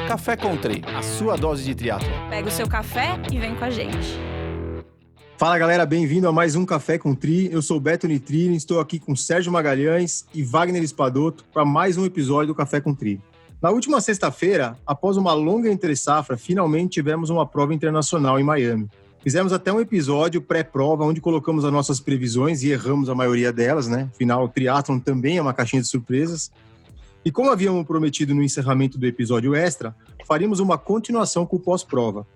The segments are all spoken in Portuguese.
Café Country, a sua dose de triatlon. Pega o seu café e vem com a gente. Fala galera, bem-vindo a mais um Café com Tri. Eu sou o Beto Nitrini, estou aqui com Sérgio Magalhães e Wagner Espadoto para mais um episódio do Café com Tri. Na última sexta-feira, após uma longa entre-safra, finalmente tivemos uma prova internacional em Miami. Fizemos até um episódio pré-prova, onde colocamos as nossas previsões e erramos a maioria delas, né? Afinal, o triatlon também é uma caixinha de surpresas. E como havíamos prometido no encerramento do episódio extra, faríamos uma continuação com o pós-prova.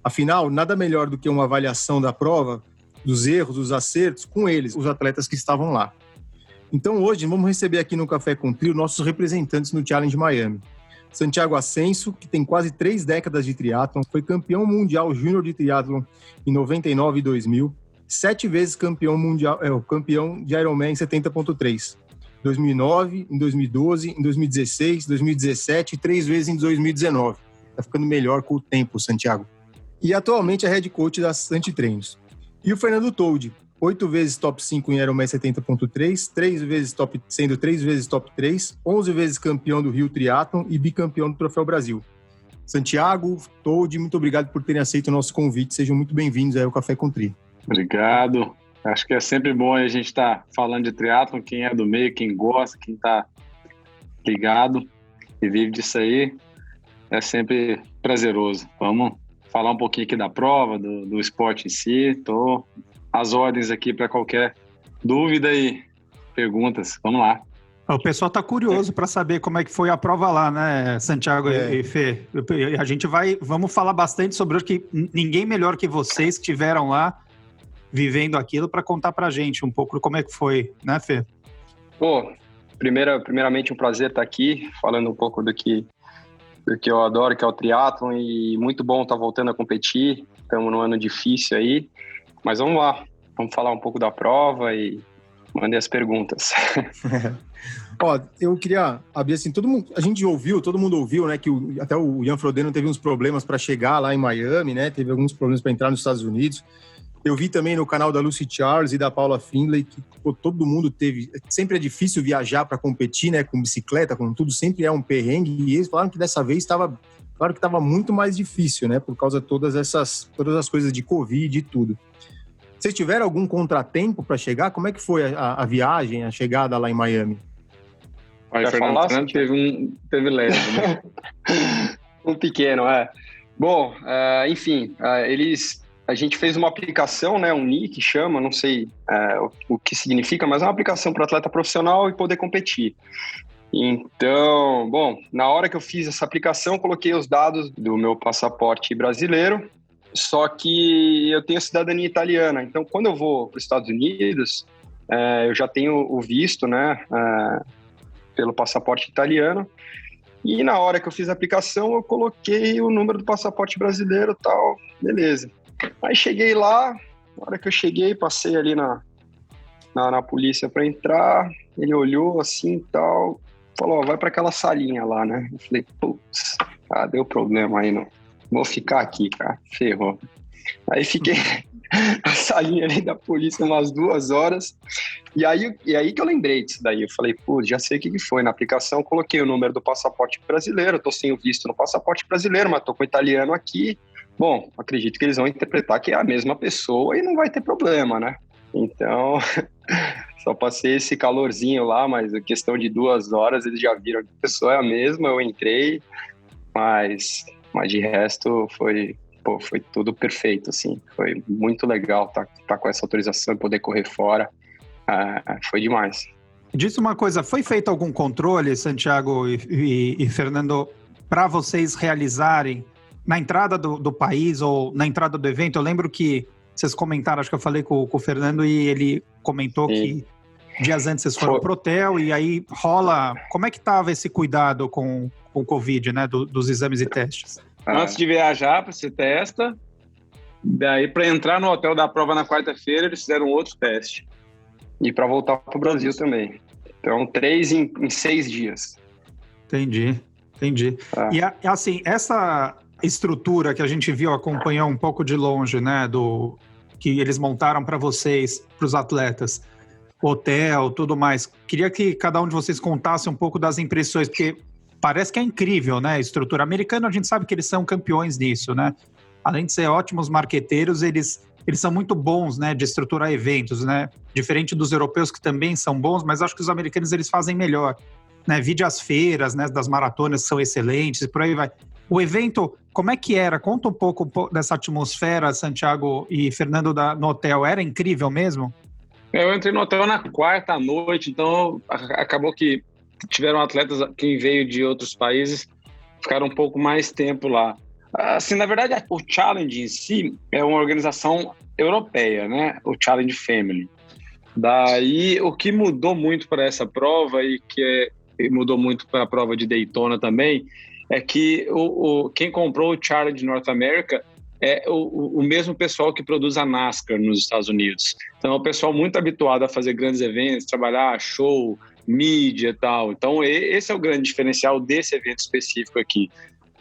Afinal, nada melhor do que uma avaliação da prova, dos erros, dos acertos, com eles, os atletas que estavam lá. Então hoje vamos receber aqui no Café com Tri nossos representantes no Challenge Miami. Santiago Ascenso, que tem quase 3 décadas de triatlon, foi campeão mundial júnior de triatlon em 99 e 2000, 7 vezes campeão mundial, campeão de Ironman em 70.3. 2009, em 2012, em 2016, 2017 e 3 vezes em 2019. Tá ficando melhor com o tempo, Santiago. E atualmente é head coach da Santi Treinos. E o Fernando Toldi, 8 vezes top 5 em Ironman 70.3, 3 vezes sendo 3 vezes top 3, 11 vezes campeão do Rio Triathlon e bicampeão do Troféu Brasil. Santiago, Toldi, muito obrigado por terem aceito o nosso convite. Sejam muito bem-vindos aí ao Café com Tri. Obrigado. Acho que é sempre bom a gente estar falando de triatlon, quem é do meio, quem gosta, quem está ligado e vive disso aí, é sempre prazeroso. Vamos falar um pouquinho aqui da prova, do esporte em si. Estou às ordens aqui para qualquer dúvida e perguntas. Vamos lá. O pessoal está curioso para saber como é que foi a prova lá, né, Santiago e Fê? Vamos falar bastante sobre o que ninguém melhor que vocês que estiveram lá vivendo aquilo para contar para a gente um pouco como é que foi, né, Fê? Pô, primeiramente um prazer estar aqui, falando um pouco do que eu adoro, que é o triatlon, e muito bom estar voltando a competir. Estamos num ano difícil aí, mas vamos lá, vamos falar um pouco da prova e mandei as perguntas. Ó, eu queria abrir assim, todo mundo ouviu, né, que até o Ian Frodeno teve uns problemas para chegar lá em Miami, né, teve alguns problemas para entrar nos Estados Unidos. Eu vi também no canal da Lucy Charles e da Paula Findlay que todo mundo teve. Sempre é difícil viajar para competir, né? Com bicicleta, com tudo, sempre é um perrengue. E eles falaram que dessa vez estava muito mais difícil, né? Por causa de todas as coisas de Covid e tudo. Vocês tiveram algum contratempo para chegar? Como é que foi a viagem, a chegada lá em Miami? Aí, Fernando teve leve, né? Um pequeno, é. Bom, enfim, a gente fez uma aplicação, né, um NIC chama, não sei o que significa, mas é uma aplicação para atleta profissional e poder competir. Então, bom, na hora que eu fiz essa aplicação, eu coloquei os dados do meu passaporte brasileiro, só que eu tenho cidadania italiana. Então, quando eu vou para os Estados Unidos, eu já tenho o visto, né, pelo passaporte italiano. E na hora que eu fiz a aplicação, eu coloquei o número do passaporte brasileiro e tal, beleza. Aí cheguei lá, na hora que eu cheguei, passei ali na polícia para entrar, ele olhou assim e tal, falou, vai para aquela salinha lá, né? Eu falei, putz, deu problema aí, não vou ficar aqui, cara, ferrou. Aí fiquei na salinha ali da polícia umas 2 horas, e aí que eu lembrei disso daí, eu falei, putz, já sei o que foi, na aplicação eu coloquei o número do passaporte brasileiro, eu tô sem o visto no passaporte brasileiro, mas tô com o italiano aqui. Bom, acredito que eles vão interpretar que é a mesma pessoa e não vai ter problema, né? Então, só passei esse calorzinho lá, mas a questão de 2 horas eles já viram que a pessoa é a mesma, eu entrei, mas de resto foi tudo perfeito, assim. Foi muito legal tá com essa autorização e poder correr fora, foi demais. Diz uma coisa, foi feito algum controle, Santiago e Fernando, para vocês realizarem na entrada do país ou na entrada do evento? Eu lembro que vocês comentaram, acho que eu falei com o Fernando e ele comentou que dias antes vocês foram pro hotel e aí rola... Como é que estava esse cuidado com o Covid, né, dos exames e testes? Antes de viajar, você testa, daí para entrar no hotel da prova na quarta-feira, eles fizeram outro teste. E para voltar pro Brasil também. Então, 3 em 6 dias. Entendi. E assim, essa estrutura que a gente viu, acompanhou um pouco de longe, né, que eles montaram para vocês, para os atletas, hotel, tudo mais. Queria que cada um de vocês contasse um pouco das impressões, porque parece que é incrível, né? A estrutura americana, a gente sabe que eles são campeões nisso, né? Além de ser ótimos marqueteiros, eles são muito bons, né, de estruturar eventos, né? Diferente dos europeus, que também são bons, mas acho que os americanos eles fazem melhor, né? Vide as feiras, né, das maratonas que são excelentes e por aí vai. O evento, como é que era? Conta um pouco dessa atmosfera, Santiago e Fernando, no hotel. Era incrível mesmo? Eu entrei no hotel na quarta noite, então acabou que tiveram atletas que veio de outros países, ficaram um pouco mais tempo lá. Assim, na verdade, o Challenge em si é uma organização europeia, né? O Challenge Family. Daí, o que mudou muito para essa prova e mudou muito para a prova de Daytona também, é que quem comprou o Challenge North America é o mesmo pessoal que produz a NASCAR nos Estados Unidos. Então, é um pessoal muito habituado a fazer grandes eventos, trabalhar show, mídia e tal. Então, esse é o grande diferencial desse evento específico aqui.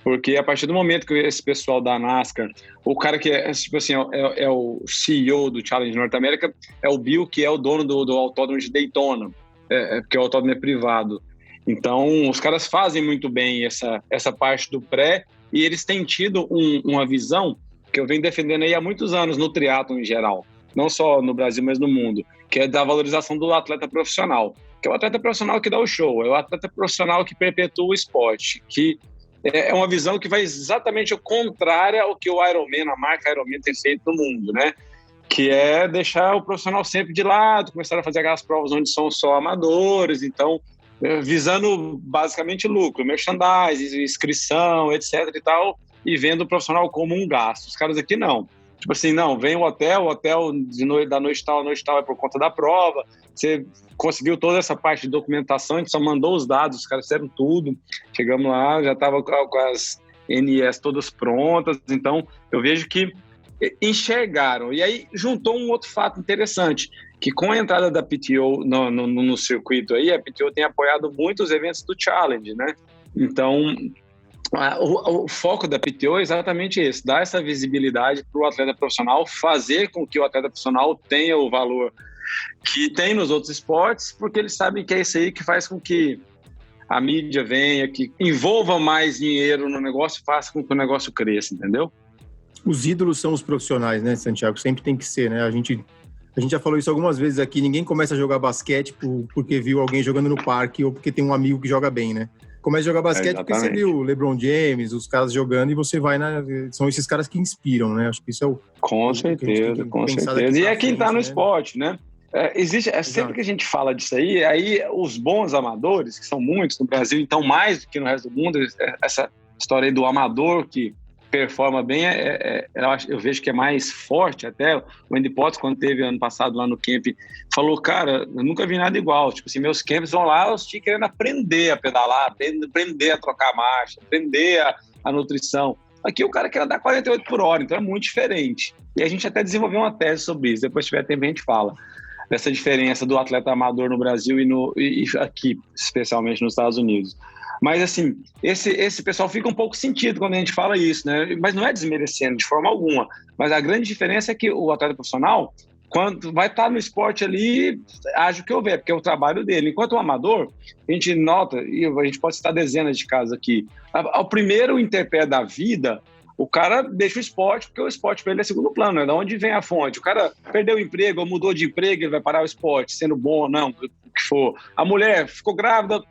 Porque a partir do momento que esse pessoal da NASCAR, o cara que tipo assim, é o CEO do Challenge North America, é o Bill, que é o dono do autódromo de Daytona, porque o autódromo é privado. Então, os caras fazem muito bem essa parte do pré, e eles têm tido uma visão que eu venho defendendo aí há muitos anos no triatlon em geral, não só no Brasil, mas no mundo, que é da valorização do atleta profissional, que é o atleta profissional que dá o show, é o atleta profissional que perpetua o esporte, que é uma visão que vai exatamente contrária ao que o Ironman, a marca Ironman tem feito no mundo, né? Que é deixar o profissional sempre de lado, começar a fazer aquelas provas onde são só amadores, então visando basicamente lucro, merchandising, inscrição, etc e tal, e vendo o profissional como um gasto. Os caras aqui não. Tipo assim, não, vem o hotel da noite tal é por conta da prova, você conseguiu toda essa parte de documentação, a gente só mandou os dados, os caras fizeram tudo, chegamos lá, já estava com as NES todas prontas, então eu vejo que enxergaram. E aí juntou um outro fato interessante, que com a entrada da PTO no circuito aí, a PTO tem apoiado muitos eventos do Challenge, né? Então, o foco da PTO é exatamente esse, dar essa visibilidade para o atleta profissional, fazer com que o atleta profissional tenha o valor que tem nos outros esportes, porque eles sabem que é isso aí que faz com que a mídia venha, que envolva mais dinheiro no negócio e faça com que o negócio cresça, entendeu? Os ídolos são os profissionais, né, Santiago? Sempre tem que ser, né? A gente já falou isso algumas vezes aqui, ninguém começa a jogar basquete porque viu alguém jogando no parque ou porque tem um amigo que joga bem, né? Começa a jogar basquete porque você viu o LeBron James, os caras jogando, e você vai são esses caras que inspiram, né? Acho que isso é o... Com certeza. E é quem tá no esporte, né? Sempre que a gente fala disso aí os bons amadores, que são muitos no Brasil, então mais do que no resto do mundo, essa história aí do amador que performa bem, eu vejo que é mais forte até. O Andy Potts, quando teve ano passado lá no camp, falou, cara, eu nunca vi nada igual. Tipo assim, meus camps vão lá, eu estou querendo aprender a pedalar, aprender a trocar marcha, aprender a nutrição. Aqui o cara quer andar 48 por hora, então é muito diferente. E a gente até desenvolveu uma tese sobre isso, depois se tiver tempo a gente fala dessa diferença do atleta amador no Brasil e aqui, especialmente nos Estados Unidos. Mas, assim, esse pessoal fica um pouco sentido quando a gente fala isso, né? Mas não é desmerecendo de forma alguma. Mas a grande diferença é que o atleta profissional, quando vai estar no esporte ali, age o que houver, porque é o trabalho dele. Enquanto o amador, a gente nota, e a gente pode citar dezenas de casos aqui, ao primeiro interpé da vida, o cara deixa o esporte, porque o esporte para ele é segundo plano, né? De onde vem a fonte? O cara perdeu o emprego ou mudou de emprego, ele vai parar o esporte, sendo bom ou não, o que for. A mulher ficou grávida,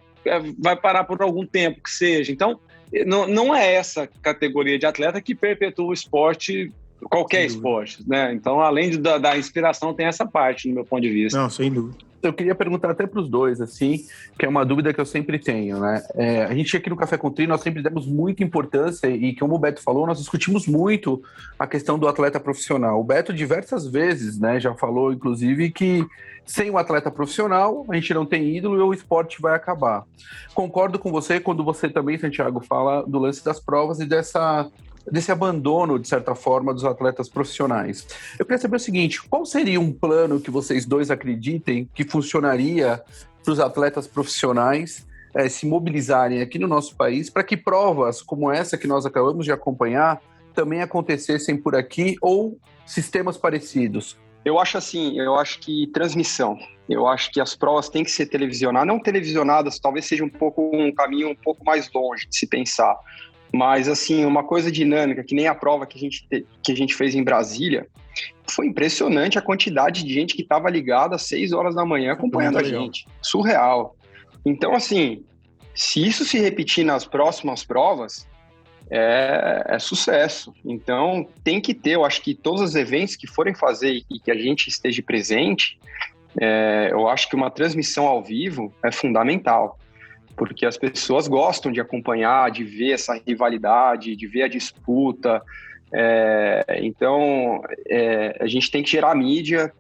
vai parar por algum tempo que seja. Então, não é essa categoria de atleta que perpetua o esporte, qualquer esporte, né? Então, além da inspiração, tem essa parte, no meu ponto de vista. Não, sem dúvida. Eu queria perguntar até para os dois, assim, que é uma dúvida que eu sempre tenho, né? A gente aqui no Café com Tri, nós sempre demos muita importância e, como o Beto falou, nós discutimos muito a questão do atleta profissional. O Beto diversas vezes, né, já falou, inclusive, que sem o atleta profissional, a gente não tem ídolo e o esporte vai acabar. Concordo com você quando você também, Santiago, fala do lance das provas e desse abandono, de certa forma, dos atletas profissionais. Eu queria saber o seguinte, qual seria um plano que vocês dois acreditem que funcionaria para os atletas profissionais se mobilizarem aqui no nosso país para que provas como essa que nós acabamos de acompanhar também acontecessem por aqui ou sistemas parecidos? Eu acho que transmissão. Eu acho que as provas têm que ser televisionadas, não televisionadas, talvez seja um caminho um pouco mais longe de se pensar. Mas, assim, uma coisa dinâmica, que nem a prova que a gente fez em Brasília, foi impressionante a quantidade de gente que estava ligada às 6 horas da manhã acompanhando a gente. Surreal. Então, assim, se isso se repetir nas próximas provas, é sucesso. Então, tem que ter, eu acho que todos os eventos que forem fazer e que a gente esteja presente, eu acho que uma transmissão ao vivo é fundamental, porque as pessoas gostam de acompanhar, de ver essa rivalidade, de ver a disputa. Então, a gente tem que gerar mídia,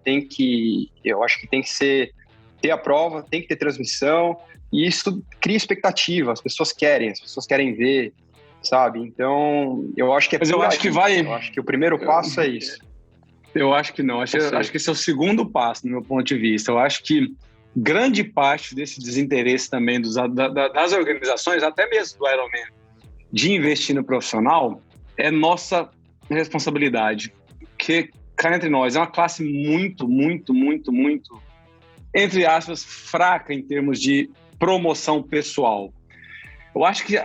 eu acho que tem que ter a prova, tem que ter transmissão, e isso cria expectativa, as pessoas querem ver, sabe? Então, eu acho que eu acho que o primeiro passo é isso. Eu acho que não, acho que esse é o segundo passo, no meu ponto de vista. Eu acho que grande parte desse desinteresse também das organizações, até mesmo do Ironman, de investir no profissional, é nossa responsabilidade. Porque, cá entre nós, é uma classe muito, muito, muito, muito, entre aspas, fraca em termos de promoção pessoal. Eu acho que,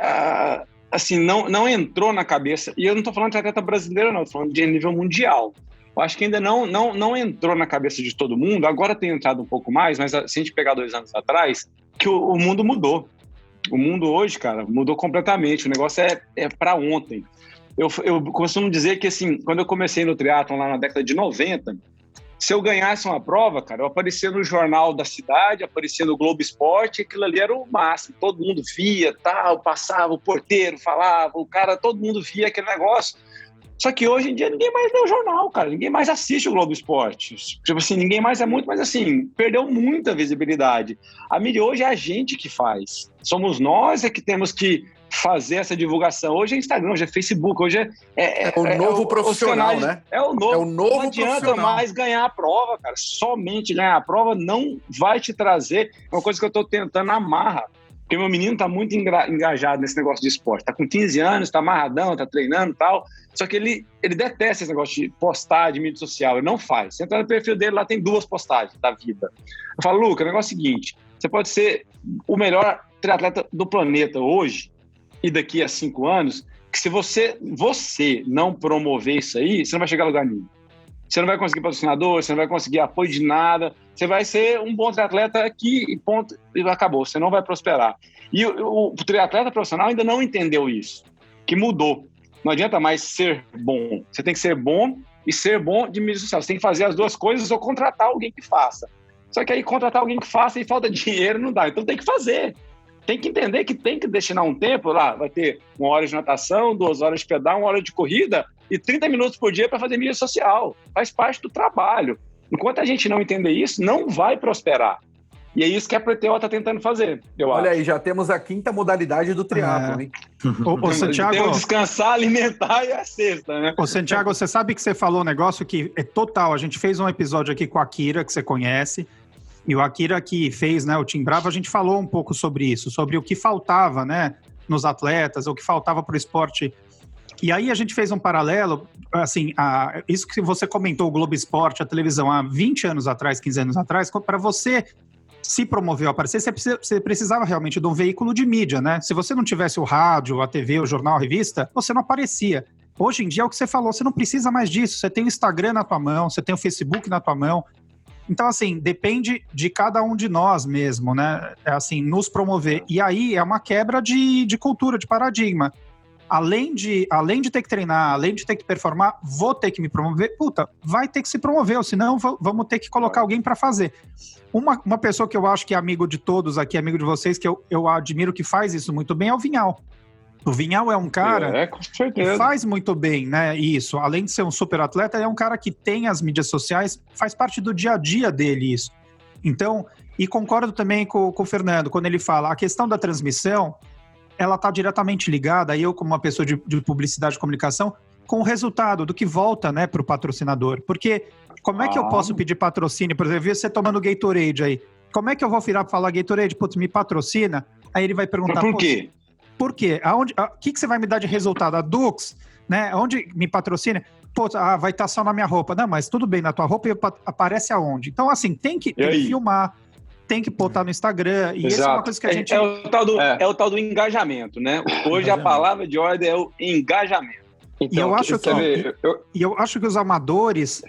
assim, não entrou na cabeça, e eu não estou falando de atleta brasileiro, não, estou falando de nível mundial. Eu acho que ainda não entrou na cabeça de todo mundo, agora tem entrado um pouco mais, mas se a gente pegar 2 anos atrás, que o mundo mudou. O mundo hoje, cara, mudou completamente, o negócio é para ontem. Eu costumo dizer que, assim, quando eu comecei no triatlon lá na década de 90, se eu ganhasse uma prova, cara, eu aparecia no jornal da cidade, aparecia no Globo Esporte, aquilo ali era o máximo, todo mundo via, tal, passava, o porteiro falava, o cara, todo mundo via aquele negócio. Só que hoje em dia ninguém mais lê o jornal, cara, ninguém mais assiste o Globo Esporte. Tipo assim, ninguém mais é muito, mas assim, perdeu muita visibilidade. A mídia hoje é a gente que faz. Somos nós que temos que fazer essa divulgação. Hoje é Instagram, hoje é Facebook, hoje é o novo profissional, né? É o novo não adianta mais ganhar a prova, cara. Somente ganhar a prova não vai te trazer uma coisa que eu estou tentando amarrar. Porque meu menino tá muito engajado nesse negócio de esporte. Tá com 15 anos, tá amarradão, tá treinando e tal. Só que ele detesta esse negócio de postar de mídia social. Ele não faz. Você entra no perfil dele, lá tem 2 postagens da vida. Eu falo, Luca, o negócio é o seguinte, você pode ser o melhor triatleta do planeta hoje e daqui a 5 anos, que se você não promover isso aí, você não vai chegar a lugar nenhum. Você não vai conseguir patrocinador, você não vai conseguir apoio de nada, você vai ser um bom triatleta aqui e ponto, e acabou, você não vai prosperar. E o triatleta profissional ainda não entendeu isso, que mudou. Não adianta mais ser bom, você tem que ser bom e ser bom de mídia social. Você tem que fazer as 2 coisas ou contratar alguém que faça. Só que aí contratar alguém que faça e falta dinheiro não dá, então tem que fazer. Tem que entender que tem que destinar um tempo lá, vai ter 1 hora de natação, 2 horas de pedal, 1 hora de corrida e 30 minutos por dia para fazer mídia social. Faz parte do trabalho. Enquanto a gente não entender isso, não vai prosperar. E é isso que a PTO está tentando fazer, eu acho. Olha aí, já temos a 5ª modalidade do triatlo, hein? Ô, Santiago... Tem o descansar, alimentar e a sexta, né? Ô, Santiago, você sabe que você falou um negócio que é total. A gente fez um episódio aqui com a Akira, que você conhece, e o Akira que fez, né, o Team Bravo, a gente falou um pouco sobre isso, sobre o que faltava, né, nos atletas, o que faltava para o esporte. E aí a gente fez um paralelo, assim, isso que você comentou, o Globo Esporte, a televisão, há 20 anos atrás, 15 anos atrás, para você se promover ou aparecer, você precisava realmente de um veículo de mídia, né? Se você não tivesse o rádio, a TV, o jornal, a revista, você não aparecia. Hoje em dia é o que você falou, você não precisa mais disso, você tem o Instagram na tua mão, você tem o Facebook na tua mão. Então, assim, depende de cada um de nós mesmo, né? Assim, nos promover. E aí é uma quebra de cultura, de paradigma. Além de ter que treinar, além de ter que performar, vou ter que me promover. Puta, vai ter que se promover, ou senão vamos ter que colocar alguém para fazer. Uma pessoa que eu acho que é amigo de todos aqui, amigo de vocês, que eu admiro que faz isso muito bem, é o Vinhal. O Vinhal é um cara com certeza, que faz muito bem, né, isso. Além de ser um super atleta, é um cara que tem as mídias sociais, faz parte do dia a dia dele isso. Então, e concordo também com o Fernando, quando ele fala, a questão da transmissão, ela está diretamente ligada, eu como uma pessoa de publicidade e comunicação, com o resultado do que volta, né, para o patrocinador. Porque como é que eu posso pedir patrocínio? Por exemplo, você tomando Gatorade aí. Como é que eu vou virar para falar, Gatorade, putz, me patrocina? Aí ele vai perguntar... Por quê? Por quê? O que você vai me dar de resultado? A Dux, né? Onde me patrocina? pô, vai estar só na minha roupa. Não, mas tudo bem, na tua roupa aparece aonde? Então, assim, tem que filmar, tem que botar no Instagram. E isso é uma coisa que a gente... É o tal do engajamento, né? Hoje a palavra de ordem é o engajamento. Então, e eu acho que os amadores,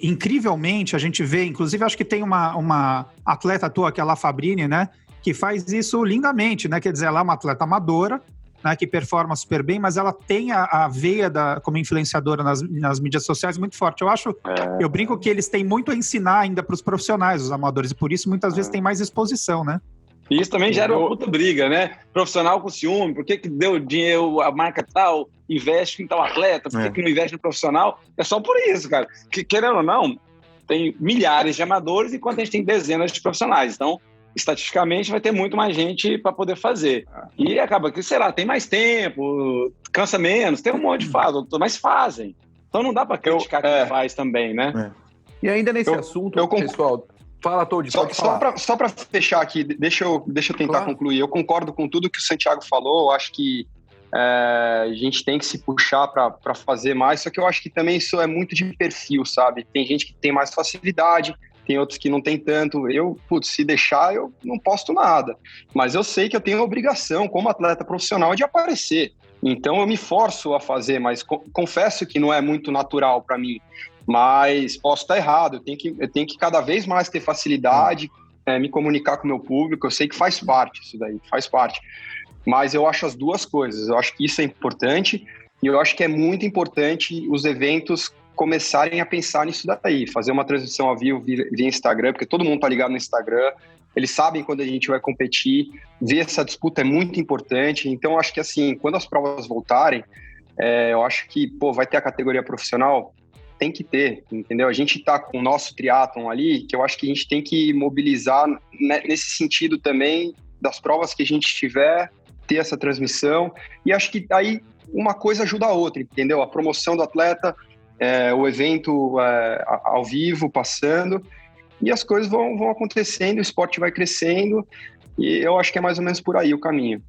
incrivelmente, a gente vê, inclusive, acho que tem uma atleta tua, que é a La Fabrini, né? Que faz isso lindamente, né? Quer dizer, ela é uma atleta amadora, né, que performa super bem, mas ela tem a veia como influenciadora nas mídias sociais muito forte. Eu brinco que eles têm muito a ensinar ainda para os profissionais, os amadores, e por isso muitas vezes tem mais exposição, né? E isso também gera uma puta briga, né? Profissional com ciúme, por que deu dinheiro, a marca tal, investe em tal atleta, por que não investe no profissional? É só por isso, cara. Que, querendo ou não, tem milhares de amadores, enquanto a gente tem dezenas de profissionais. Então, estatisticamente, vai ter muito mais gente para poder fazer. E acaba que, sei lá, tem mais tempo, cansa menos, tem um monte de fase, mas fazem. Então não dá para criticar quem faz também, né? E ainda nesse assunto, pessoal, fala, Todd, pode falar. Só para fechar aqui, deixa eu tentar concluir. Eu concordo com tudo que o Santiago falou, eu acho que a gente tem que se puxar para fazer mais, só que eu acho que também isso é muito de perfil, sabe? Tem gente que tem mais facilidade, tem outros que não tem tanto. Se deixar, eu não posto nada. Mas eu sei que eu tenho a obrigação, como atleta profissional, de aparecer. Então eu me forço a fazer, mas confesso que não é muito natural para mim. Mas posso estar errado, eu tenho que cada vez mais ter facilidade, me comunicar com o meu público. Eu sei que faz parte isso daí, faz parte. Mas eu acho as duas coisas. Eu acho que isso é importante e eu acho que é muito importante os eventos começarem a pensar nisso daí, fazer uma transmissão ao vivo via Instagram, porque todo mundo tá ligado no Instagram, eles sabem quando a gente vai competir, ver essa disputa é muito importante. Então, eu acho que assim, quando as provas voltarem, eu acho que, vai ter a categoria profissional, tem que ter, entendeu? A gente tá com o nosso triatlon ali, que eu acho que a gente tem que mobilizar nesse sentido também, das provas que a gente tiver, ter essa transmissão, e acho que aí uma coisa ajuda a outra, entendeu? A promoção do atleta, o evento ao vivo, passando, e as coisas vão acontecendo, o esporte vai crescendo, e eu acho que é mais ou menos por aí o caminho.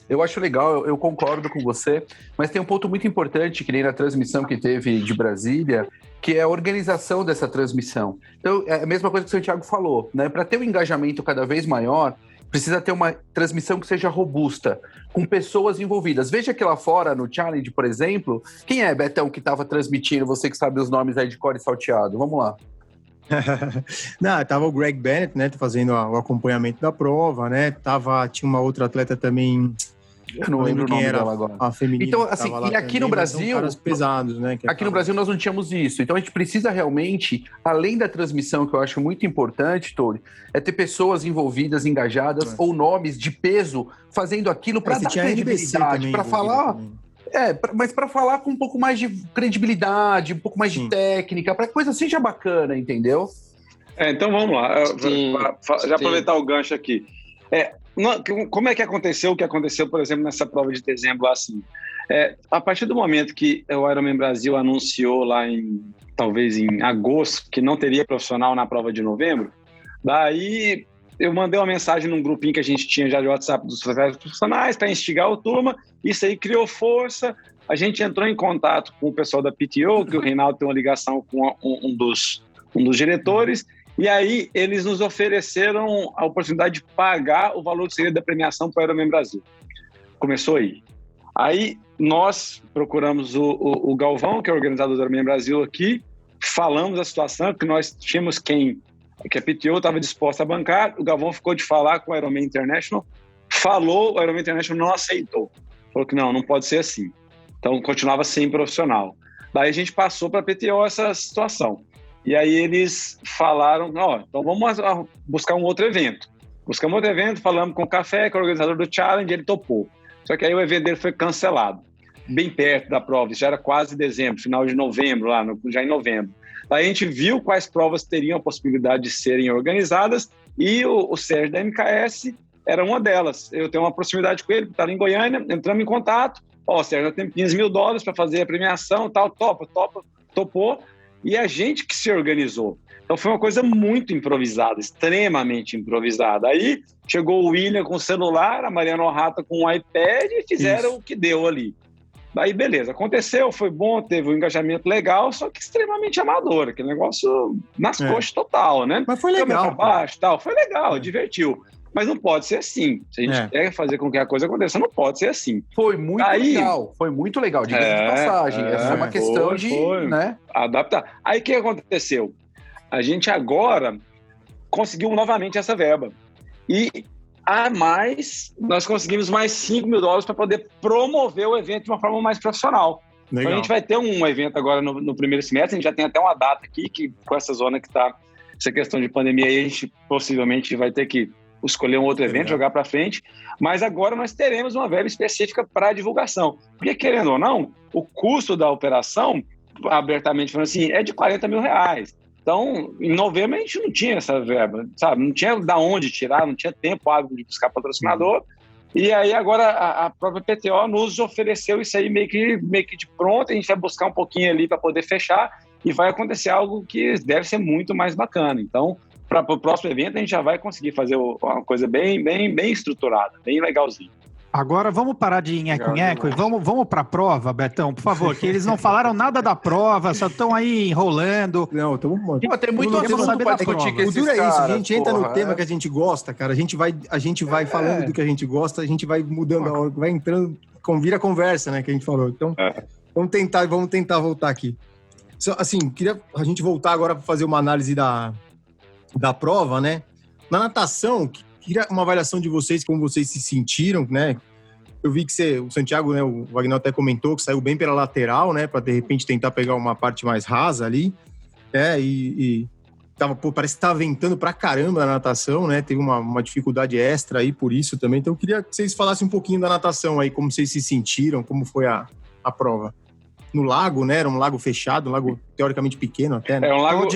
Eu acho legal, eu concordo com você, mas tem um ponto muito importante, que nem na transmissão que teve de Brasília, que é a organização dessa transmissão. Então, é a mesma coisa que o Santiago falou, né? Para ter um engajamento cada vez maior, precisa ter uma transmissão que seja robusta, com pessoas envolvidas. Veja que lá fora, no Challenge, por exemplo, quem é, Betão, que estava transmitindo, você que sabe os nomes aí de cor e salteado? Vamos lá. Não, tava o Greg Bennett, né, fazendo o acompanhamento da prova, né, tinha uma outra atleta também, eu não lembro quem era agora. A feminina. Então, assim, e aqui também, no Brasil, caras pesados, né? Aqui no Brasil nós não tínhamos isso. Então a gente precisa realmente, além da transmissão, que eu acho muito importante, Tori, é ter pessoas envolvidas, engajadas, ou nomes de peso fazendo aquilo para dar credibilidade, para falar. Mas para falar com um pouco mais de credibilidade, um pouco mais de técnica, para que a coisa seja bacana, entendeu? Então vamos lá. Já aproveitar o gancho aqui. Como é que aconteceu o que aconteceu, por exemplo, nessa prova de dezembro, assim? A partir do momento que o Ironman Brasil anunciou lá talvez em agosto, que não teria profissional na prova de novembro, daí eu mandei uma mensagem num grupinho que a gente tinha já de WhatsApp dos profissionais para instigar o turma, isso aí criou força, a gente entrou em contato com o pessoal da PTO, que o Reinaldo tem uma ligação com um dos diretores, e aí eles nos ofereceram a oportunidade de pagar o valor que seria da premiação para o Ironman Brasil. Começou aí. Aí nós procuramos o Galvão, que é o organizador do Ironman Brasil aqui, falamos a situação, que nós tínhamos que a PTO estava disposta a bancar, o Galvão ficou de falar com o Ironman International, falou, o Ironman International não aceitou. Falou que não pode ser assim. Então continuava sem profissional. Daí a gente passou para a PTO essa situação. E aí eles falaram, então vamos buscar um outro evento. Buscamos outro evento, falamos com o Café, que é o organizador do Challenge, ele topou. Só que aí o evento dele foi cancelado, bem perto da prova, isso já era quase dezembro, final de novembro, já em novembro. Aí a gente viu quais provas teriam a possibilidade de serem organizadas e o Sérgio da MKS era uma delas. Eu tenho uma proximidade com ele, estava em Goiânia, entramos em contato, Sérgio, eu tenho $15 mil para fazer a premiação, tal, topou. E a gente que se organizou. Então foi uma coisa muito improvisada, extremamente improvisada. Aí chegou o William com o celular, a Mariana Orrata com o iPad e fizeram o que deu ali. Daí, beleza, aconteceu, foi bom, teve um engajamento legal, só que extremamente amador, aquele negócio nas coxas total, né? Mas foi legal. Baixo, tal, foi legal, divertiu. Mas não pode ser assim. Se a gente quer fazer com que a coisa aconteça, não pode ser assim. Foi muito legal, diga-se de passagem. Essa é uma questão de né? Adaptar. Aí o que aconteceu? A gente agora conseguiu novamente essa verba. E a mais, nós conseguimos mais $5 mil para poder promover o evento de uma forma mais profissional. Legal. Então a gente vai ter um evento agora no primeiro semestre, a gente já tem até uma data aqui, que com essa zona que está, essa questão de pandemia aí, a gente possivelmente vai ter que escolher um outro evento, jogar para frente, mas agora nós teremos uma verba específica para divulgação. Porque, querendo ou não, o custo da operação, abertamente falando assim, é de R$40 mil. Então, em novembro a gente não tinha essa verba, sabe? Não tinha de onde tirar, não tinha tempo hábil de buscar patrocinador. E aí agora a própria PTO nos ofereceu isso aí meio que de pronto, a gente vai buscar um pouquinho ali para poder fechar e vai acontecer algo que deve ser muito mais bacana. Então, para o próximo evento a gente já vai conseguir fazer uma coisa bem estruturada, bem legalzinho. Agora vamos parar de nheco-nheco e vamos para a prova, Betão, por favor, que eles não falaram nada da prova, só estão aí enrolando. Não, tem muito assunto para discutir com esses caras. Isso, a gente entra no tema que a gente gosta, cara, a gente vai falando do que a gente gosta, a gente vai mudando, vai entrando, vira conversa, né, que a gente falou. Então, vamos tentar voltar aqui. Assim, queria a gente voltar agora para fazer uma análise da prova, né? Na natação, queria uma avaliação de vocês, como vocês se sentiram, né? Eu vi que o Santiago, né, o Wagner até comentou que saiu bem pela lateral, né, para de repente tentar pegar uma parte mais rasa ali, né? E parece que estava ventando pra caramba na natação, né? Teve uma dificuldade extra aí por isso também. Então eu queria que vocês falassem um pouquinho da natação aí, como vocês se sentiram, como foi a prova. No lago, né? Era um lago fechado, um lago teoricamente pequeno até, né? É um lago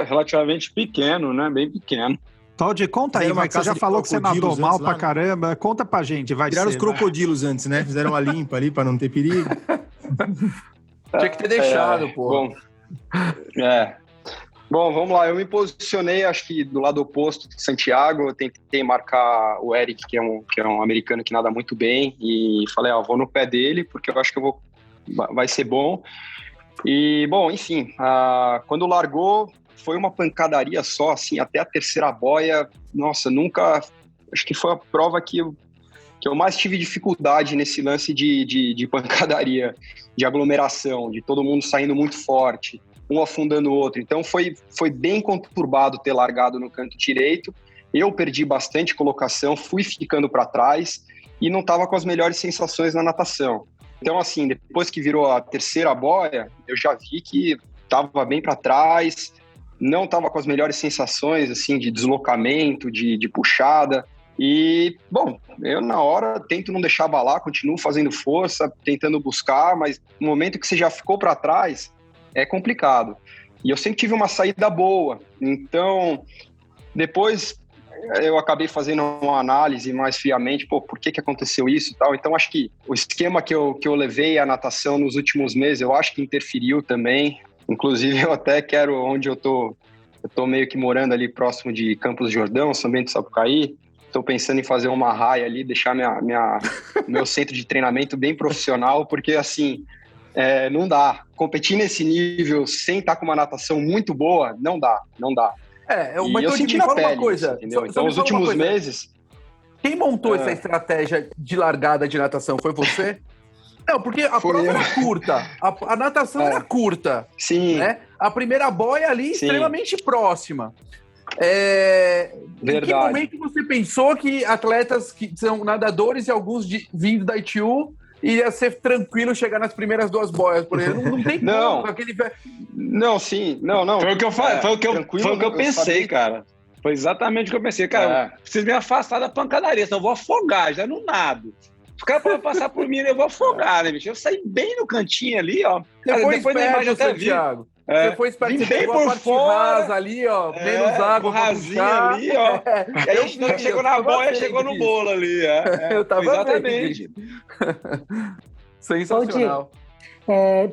relativamente pequeno, né? Bem pequeno. Todd, conta aí, vai, que você já falou que você nadou mal pra caramba. Conta pra gente, vai. Tiraram os crocodilos antes, né? Fizeram uma limpa ali pra não ter perigo. Tinha que ter deixado, pô. Bom, vamos lá. Eu me posicionei, acho que do lado oposto de Santiago. Eu tentei marcar o Eric, que é um americano que nada muito bem. E falei, vou no pé dele, porque eu acho que vai ser bom. E, bom, enfim, quando largou, foi uma pancadaria só, assim, até a terceira boia. Nossa, nunca... Acho que foi a prova que eu mais tive dificuldade nesse lance de pancadaria, de aglomeração, de todo mundo saindo muito forte, um afundando o outro. Então, foi bem conturbado ter largado no canto direito. Eu perdi bastante colocação, fui ficando para trás e não estava com as melhores sensações na natação. Então, assim, depois que virou a terceira boia, eu já vi que estava bem para trás, não estava com as melhores sensações, assim, de deslocamento, de puxada. E, bom, eu na hora tento não deixar abalar, continuo fazendo força, tentando buscar, mas no momento que você já ficou para trás, é complicado. E eu sempre tive uma saída boa. Então, depois eu acabei fazendo uma análise mais friamente, por que aconteceu isso e tal. Então, acho que o esquema que eu levei à natação nos últimos meses, eu acho que interferiu também. Inclusive, eu até quero, onde eu tô meio que morando ali próximo de Campos do Jordão, São Bento do Sapucaí. Estou pensando em fazer uma raia ali, deixar meu centro de treinamento bem profissional, porque assim, não dá. Competir nesse nível sem estar com uma natação muito boa, não dá. Mas eu senti na pele uma coisa. Entendeu? Então, os últimos meses... Quem montou essa estratégia de largada de natação? Foi você? Não, porque a prova era curta, a natação era curta. Sim. Né? A primeira boia ali extremamente próxima. Em que momento você pensou que atletas que são nadadores e alguns vindo da ITU ia ser tranquilo chegar nas primeiras duas boias? Por exemplo, não tem como. Não. Foi o que eu falei, foi o que eu pensei, cara. Foi exatamente o que eu pensei. Cara, preciso me afastar da pancadaria, senão eu vou afogar, já não nado. Os caras podem passar por mim, eu vou afogar, né, bicho? Eu saí bem no cantinho ali, ó. Depois da imagem até vi. Você foi esperto, você pegou a parte rasa ali, ó, menos água, rasinho ali, ó. E aí a gente chegou na boia, chegou no bolo ali. Eu tava exatamente. Sensacional.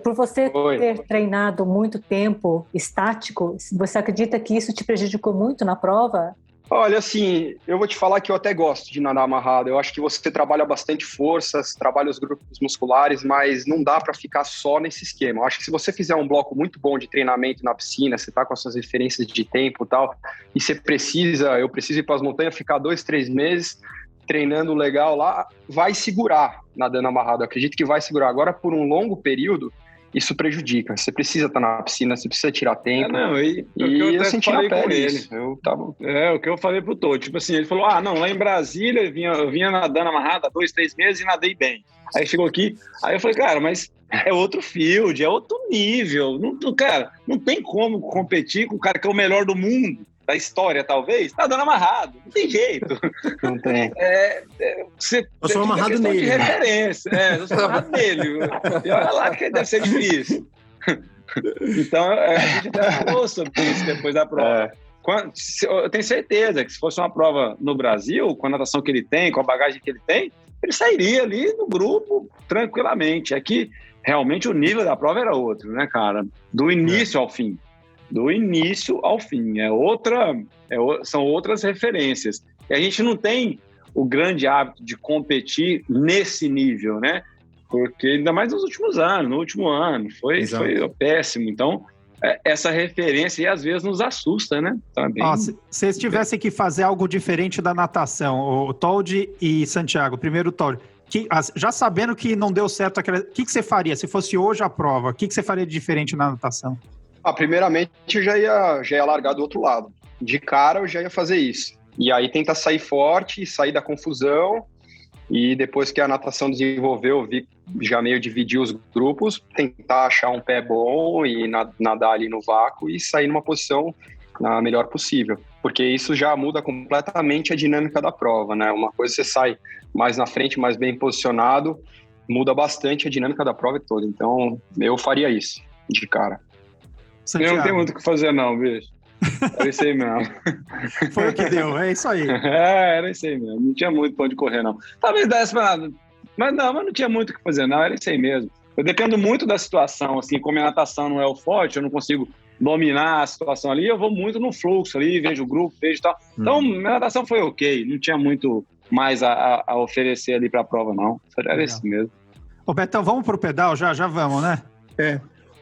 Por você ter treinado muito tempo estático, você acredita que isso te prejudicou muito na prova? Olha, assim, eu vou te falar que eu até gosto de nadar amarrado. Eu acho que você trabalha bastante forças, trabalha os grupos musculares, mas não dá para ficar só nesse esquema. Eu acho que se você fizer um bloco muito bom de treinamento na piscina, você tá com as suas referências de tempo e tal, e eu preciso ir para as montanhas, ficar 2-3 meses treinando legal lá, vai segurar nadando amarrado. Eu acredito que vai segurar. Agora, por um longo período, isso prejudica. Você precisa estar na piscina, você precisa tirar tempo. Eu senti na pele ele. O que eu falei pro Tô. Tipo assim, ele falou, lá em Brasília eu vinha nadando amarrado há 2-3 meses e nadei bem. Aí chegou aqui, aí eu falei, cara, mas é outro field, é outro nível. Cara, não tem como competir com o cara que é o melhor do mundo, da história, talvez, nadando amarrado. Não tem jeito. Não tem. Eu sou amarrado nele. De referência. Eu sou amarrado nele. E olha lá que deve ser difícil. Então, a gente até falou sobre isso depois da prova. Eu tenho certeza que se fosse uma prova no Brasil, com a natação que ele tem, com a bagagem que ele tem, ele sairia ali no grupo tranquilamente. É que realmente o nível da prova era outro, né, cara? Do início ao fim. Do início ao fim. São outras referências. E a gente não tem o grande hábito de competir nesse nível, né? Porque ainda mais nos últimos anos, no último ano, foi péssimo. Então, essa referência, e às vezes nos assusta, né? Também. Se vocês tivessem que fazer algo diferente da natação, o Toldi e Santiago, primeiro o Toldi, já sabendo que não deu certo, o que você faria? Se fosse hoje a prova, o que você faria de diferente na natação? Primeiramente, eu já ia largar do outro lado. De cara, eu já ia fazer isso. E aí tentar sair forte, sair da confusão. E depois que a natação desenvolveu, eu vi já meio dividir os grupos, tentar achar um pé bom e nadar ali no vácuo e sair numa posição na melhor possível. Porque isso já muda completamente a dinâmica da prova, né? Uma coisa você sai mais na frente, mais bem posicionado, muda bastante a dinâmica da prova toda. Então, eu faria isso, de cara. Santiago. Eu não tenho muito o que fazer não, bicho. Era isso aí mesmo. Foi o que deu, é isso aí. Era isso aí mesmo. Não tinha muito pra onde correr, não. Talvez desse pra nada. Mas não tinha muito o que fazer, não. Era isso aí mesmo. Eu dependo muito da situação, assim, como a natação não é o forte, eu não consigo dominar a situação ali, eu vou muito no fluxo ali, vejo o grupo, vejo tal. Então, minha natação foi ok. Não tinha muito mais a oferecer ali pra prova, não. Era isso mesmo. Ô, Betão, vamos pro pedal? Já vamos, né?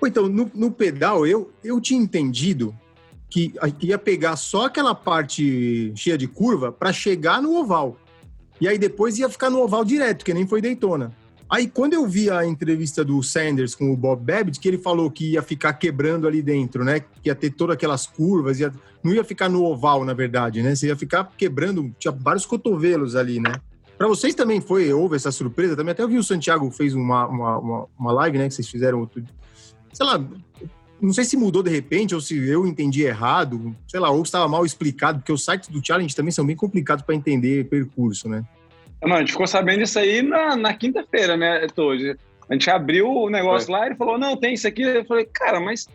Então, no pedal, eu tinha entendido que ia pegar só aquela parte cheia de curva para chegar no oval. E aí depois ia ficar no oval direto, que nem foi Daytona. Aí quando eu vi a entrevista do Sanders com o Bob Babbitt, que ele falou que ia ficar quebrando ali dentro, né? Que ia ter todas aquelas curvas, não ia ficar no oval, na verdade, né? Você ia ficar quebrando, tinha vários cotovelos ali, né? Para vocês também houve essa surpresa? Também até eu vi o Santiago fez uma live, né? Que vocês fizeram outro... Sei lá... Não sei se mudou de repente ou se eu entendi errado, sei lá, ou estava mal explicado, porque os sites do Challenge também são bem complicados para entender percurso, né? Não, a gente ficou sabendo disso aí na quinta-feira, né, Todd? A gente abriu o negócio lá e ele falou, não, tem isso aqui. Eu falei, cara, mas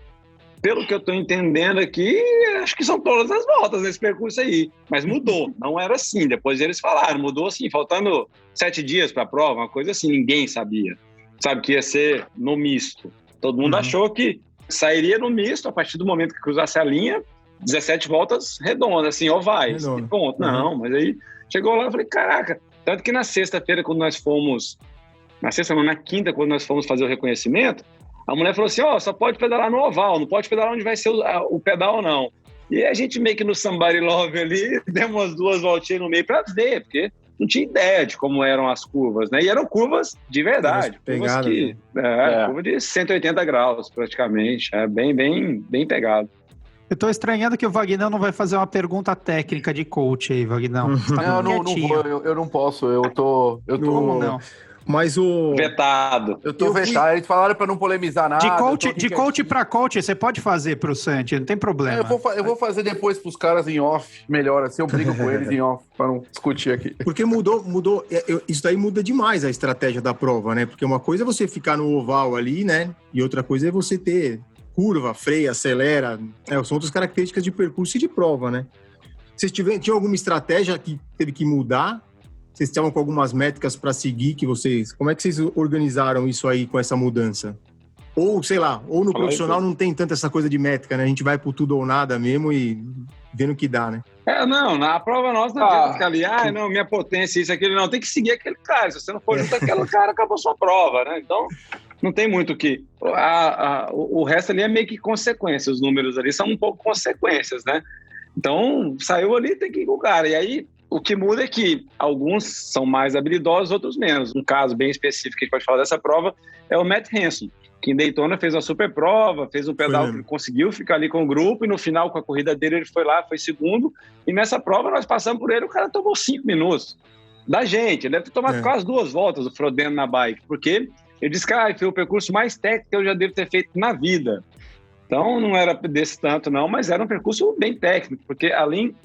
pelo que eu tô entendendo aqui, acho que são todas as voltas nesse percurso aí. Mas mudou, não era assim. Depois eles falaram, mudou assim, faltando 7 dias para a prova, uma coisa assim, ninguém sabia. Sabe que ia ser no misto. Todo mundo achou que sairia no misto a partir do momento que cruzasse a linha, 17 voltas redondas, assim, ovais. E ponto. Não, mas aí chegou lá e falei, caraca. Tanto que na sexta-feira, quando nós fomos... Na quinta, quando nós fomos fazer o reconhecimento, a mulher falou assim, só pode pedalar no oval, não pode pedalar onde vai ser o pedal, não. E a gente meio que no Somebody Love ali, demos umas 2 voltinhas no meio para ver, porque não tinha ideia de como eram as curvas, né? E eram curvas de verdade, curva de 180 graus praticamente, bem pegado. Eu tô estranhando que o Vagnão não vai fazer uma pergunta técnica de coach aí, Vagnão. Não vou, eu não posso, eu tô... Como não? Mas o... Vetado. Eu tô vetado. Eles falaram pra não polemizar nada. De coach pra coach, você pode fazer pro Santi, não tem problema. Eu vou fazer depois pros caras em off, melhor assim, eu brigo com eles em off, pra não discutir aqui. Porque mudou, isso daí muda demais a estratégia da prova, né? Porque uma coisa é você ficar no oval ali, né? E outra coisa é você ter curva, freia, acelera, são outras características de percurso e de prova, né? Vocês tinham alguma estratégia que teve que mudar? Vocês estavam com algumas métricas para seguir como é que vocês organizaram isso aí com essa mudança? Ou, sei lá, ou no profissional não tem tanta essa coisa de métrica, né? A gente vai por tudo ou nada mesmo e vendo o que dá, né? Não, na prova nossa não adianta ficar ali, não, minha potência, isso, aquilo, não, tem que seguir aquele cara, se você não for junto aquele cara, acabou sua prova, né? Então, não tem muito o que... O resto ali é meio que consequência, os números ali são um pouco consequências, né? Então, saiu ali, tem que ir com o cara, e aí o que muda é que alguns são mais habilidosos, outros menos. Um caso bem específico que a gente pode falar dessa prova é o Matt Hanson, que em Daytona fez uma super prova, fez um pedal que ele conseguiu ficar ali com o grupo, e no final, com a corrida dele, ele foi lá, foi segundo, e nessa prova nós passamos por ele, o cara tomou 5 minutos da gente, ele deve ter tomado quase 2 voltas o Frodeno na bike, porque ele disse que foi o percurso mais técnico que eu já devo ter feito na vida. Então, não era desse tanto não, mas era um percurso bem técnico, porque além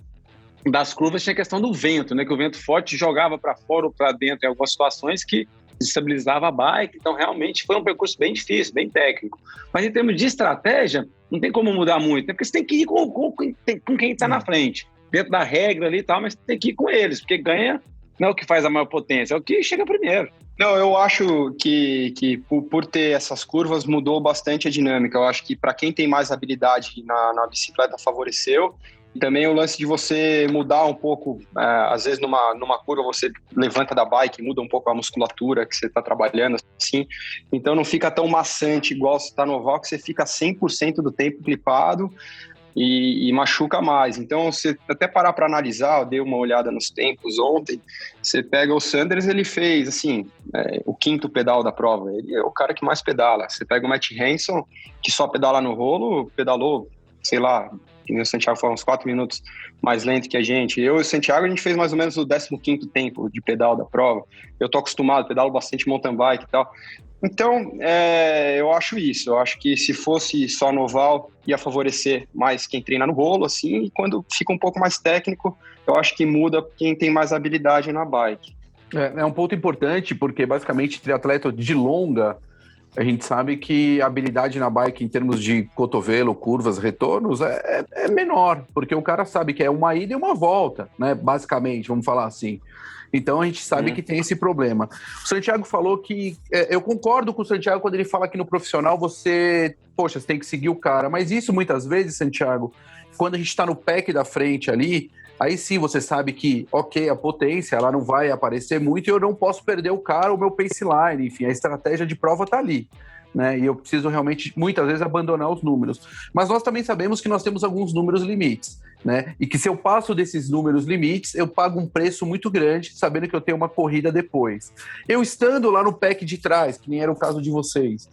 das curvas tinha a questão do vento, né, que o vento forte jogava para fora ou para dentro em algumas situações que desestabilizava a bike, então realmente foi um percurso bem difícil, bem técnico. Mas em termos de estratégia, não tem como mudar muito, né? Porque você tem que ir com quem está na frente, dentro da regra ali e tal, mas tem que ir com eles, porque ganha não é o que faz a maior potência, é o que chega primeiro. Não, eu acho que por ter essas curvas mudou bastante a dinâmica. Eu acho que para quem tem mais habilidade na bicicleta favoreceu. E também o lance de você mudar um pouco, às vezes numa curva você levanta da bike, muda um pouco a musculatura que você está trabalhando, assim. Então não fica tão maçante igual você está no oval, que você fica 100% do tempo clipado e machuca mais. Então, você até parar para analisar, eu dei uma olhada nos tempos ontem, você pega o Sanders, ele fez, assim, o 5º pedal da prova, ele é o cara que mais pedala. Você pega o Matt Hanson, que só pedala no rolo, pedalou, sei lá, o Santiago foi uns 4 minutos mais lento que a gente. Eu e o Santiago, a gente fez mais ou menos o 15º tempo de pedal da prova. Eu tô acostumado, pedalo bastante mountain bike e tal. Então, eu acho isso. Eu acho que se fosse só no oval, ia favorecer mais quem treina no rolo, assim, e quando fica um pouco mais técnico, eu acho que muda quem tem mais habilidade na bike. É um ponto importante, porque basicamente triatleta de longa, a gente sabe que a habilidade na bike em termos de cotovelo, curvas, retornos é menor, porque o cara sabe que é uma ida e uma volta, né? Basicamente, vamos falar assim. Então a gente sabe que tem esse problema. O Santiago falou que... eu concordo com o Santiago quando ele fala que no profissional você tem que seguir o cara, mas isso muitas vezes, Santiago, quando a gente está no pack da frente ali, aí sim você sabe que, ok, a potência ela não vai aparecer muito e eu não posso perder o cara, o meu paceline, enfim, a estratégia de prova está ali, né? E eu preciso realmente, muitas vezes, abandonar os números. Mas nós também sabemos que nós temos alguns números limites, né? E que se eu passo desses números limites, eu pago um preço muito grande, sabendo que eu tenho uma corrida depois. Eu estando lá no pack de trás, que nem era o caso de vocês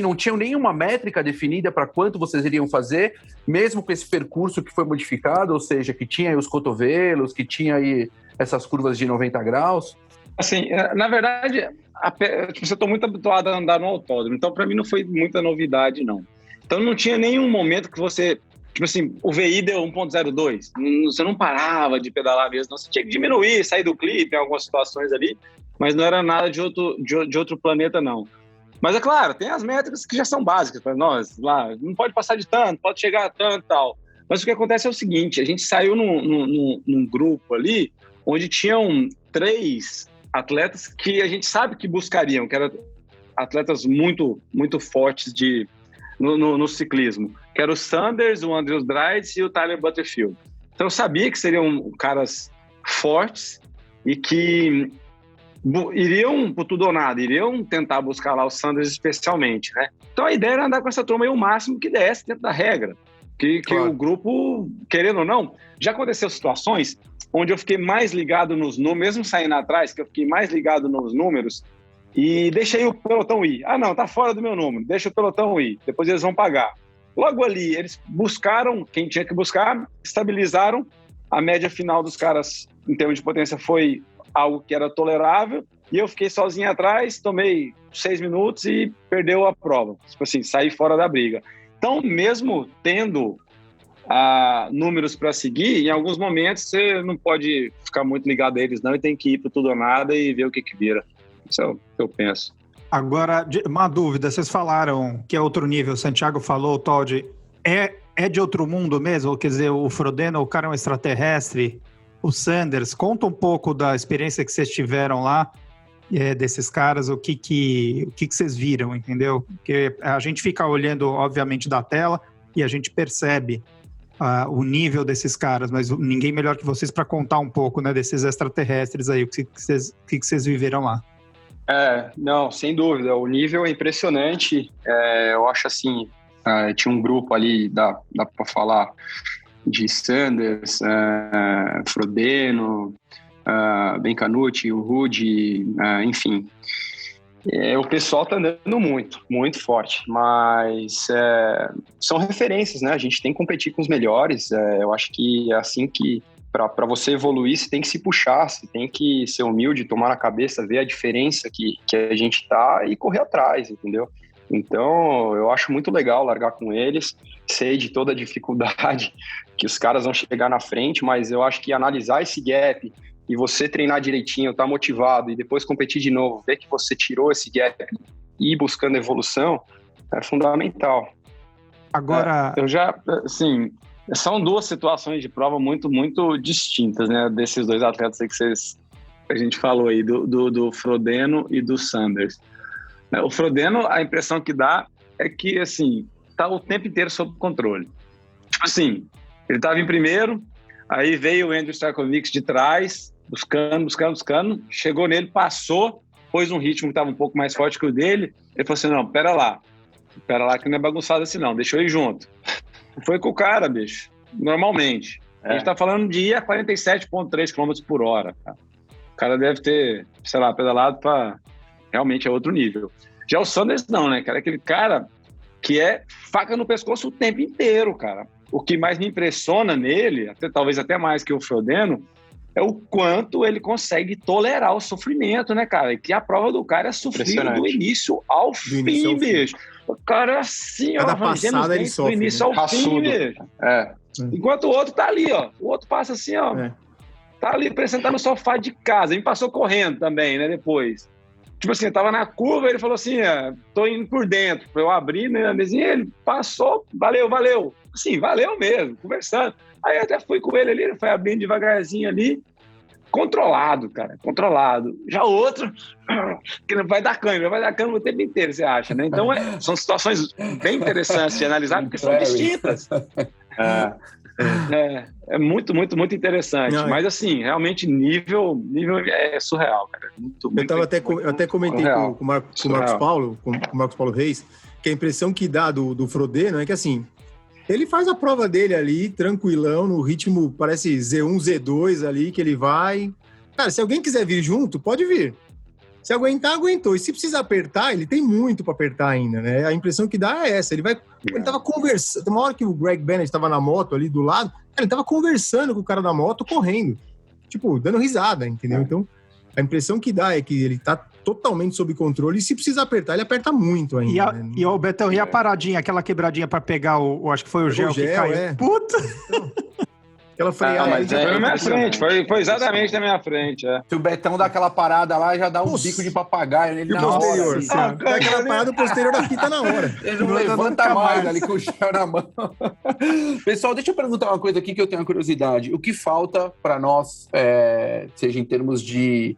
não tinham nenhuma métrica definida para quanto vocês iriam fazer, mesmo com esse percurso que foi modificado, ou seja, que tinha aí os cotovelos, que tinha aí essas curvas de 90 graus? Assim, na verdade, eu estou muito habituado a andar no autódromo, então para mim não foi muita novidade, não. Então não tinha nenhum momento que você... Tipo assim, o VI deu 1.02, você não parava de pedalar mesmo, não. Você tinha que diminuir, sair do clipe em algumas situações ali, mas não era nada de outro planeta, não. Mas é claro, tem as métricas que já são básicas para nós, lá, não pode passar de tanto, pode chegar a tanto e tal. Mas o que acontece é o seguinte, a gente saiu num grupo ali, onde tinham 3 atletas que a gente sabe que buscariam, que eram atletas muito, muito fortes no ciclismo, que era o Sanders, o Andrew Drydes e o Tyler Butterfield. Então eu sabia que seriam caras fortes e que iriam por tudo ou nada, iriam tentar buscar lá o Sanders especialmente, né? Então a ideia era andar com essa turma aí o máximo que desse dentro da regra, que o grupo, querendo ou não, já aconteceu situações onde eu fiquei mais ligado nos números, mesmo saindo atrás, que eu fiquei mais ligado nos números e deixei o pelotão ir. Ah, não, tá fora do meu número, deixa o pelotão ir, depois eles vão pagar. Logo ali, eles buscaram quem tinha que buscar, estabilizaram, a média final dos caras, em termos de potência, foi algo que era tolerável, e eu fiquei sozinho atrás, tomei 6 minutos e perdeu a prova. Tipo assim, saí fora da briga. Então, mesmo tendo números para seguir, em alguns momentos você não pode ficar muito ligado a eles, não, e tem que ir para tudo ou nada e ver o que vira. Isso é o que eu penso. Agora, uma dúvida, vocês falaram que é outro nível, o Santiago falou, Todd, é de outro mundo mesmo? Quer dizer, o Frodeno, o cara é um extraterrestre, o Sanders, conta um pouco da experiência que vocês tiveram lá, desses caras, o que vocês viram, entendeu? Porque a gente fica olhando, obviamente, da tela e a gente percebe o nível desses caras, mas ninguém melhor que vocês para contar um pouco, né, desses extraterrestres aí, o que vocês viveram lá. Não, sem dúvida, o nível é impressionante. Eu acho assim, tinha um grupo ali, dá para falar, de Sanders, Frodeno, Ben Canuti, o Rudy, enfim. O pessoal tá andando muito forte, mas são referências, né? A gente tem que competir com os melhores. Eu acho que é assim que, para você evoluir, você tem que se puxar, você tem que ser humilde, tomar na cabeça, ver a diferença que a gente tá e correr atrás, entendeu? Então, eu acho muito legal largar com eles, sei de toda a dificuldade que os caras vão chegar na frente, mas eu acho que analisar esse gap e você treinar direitinho, tá motivado e depois competir de novo, ver que você tirou esse gap e ir buscando evolução, é fundamental. Agora... eu já, assim, são duas situações de prova muito, muito distintas, né, desses dois atletas aí que a gente falou aí, do Frodeno e do Sanders. O Frodeno, a impressão que dá é que, assim, tá o tempo inteiro sob controle. Tipo assim, ele estava em primeiro, aí veio o Andrew Starkovic de trás, buscando, chegou nele, passou, pôs um ritmo que estava um pouco mais forte que o dele, ele falou assim, não, pera lá que não é bagunçado assim não, deixa eu ir junto. Foi com o cara, bicho, normalmente. A gente tá falando de ir a 47,3 km por hora, cara. O cara deve ter, sei lá, pedalado para... Realmente é outro nível. Já o Sanders não, né, cara? Aquele cara que é faca no pescoço o tempo inteiro, cara. O que mais me impressiona nele, talvez até mais que o Frodeno, é o quanto ele consegue tolerar o sofrimento, né, cara? E que a prova do cara é sofrer do início ao fim, bicho. O cara assim, cada passada ele sofre, do início ao fim, bicho. Enquanto o outro tá ali, ó. O outro passa assim, ó. Tá ali, parecendo estar no sofá de casa. Ele passou correndo também, né, depois. Tipo assim, eu tava na curva, ele falou assim, tô indo por dentro. Eu abri, né, a mesinha, ele passou, valeu. Assim, valeu mesmo, conversando. Aí eu até fui com ele ali, ele foi abrindo devagarzinho ali, controlado, cara, controlado. Já o outro, que vai dar câmera o tempo inteiro, você acha, né? Então, são situações bem interessantes de analisar, porque são distintas. É muito, muito, muito interessante. Não, mas, assim, realmente, nível é surreal, cara. Eu até comentei com o Marcos Paulo Reis, que a impressão que dá do Frodeno é que, assim, ele faz a prova dele ali, tranquilão, no ritmo, parece Z1, Z2 ali, que ele vai. Cara, se alguém quiser vir junto, pode vir. Se aguentar, aguentou. E se precisar apertar, ele tem muito para apertar ainda, né? A impressão que dá é essa. Ele tava conversando. Tem uma hora que o Greg Bennett estava na moto ali do lado, ele tava conversando com o cara da moto, correndo. Tipo, dando risada, entendeu? Então, a impressão que dá é que ele tá totalmente sob controle e se precisar apertar, ele aperta muito ainda. E o Betão, e a paradinha, aquela quebradinha para pegar acho que foi o gel que caiu. Puta! Aquela freada. Mas foi na minha frente, foi exatamente na minha frente. Se o Betão dá aquela parada lá, já dá um bico de papagaio nele na posterior, hora. Dá aquela parada posterior da fita na hora. Ele não levanta mais ali com o gel na mão. Pessoal, deixa eu perguntar uma coisa aqui que eu tenho uma curiosidade. O que falta para nós, seja em termos de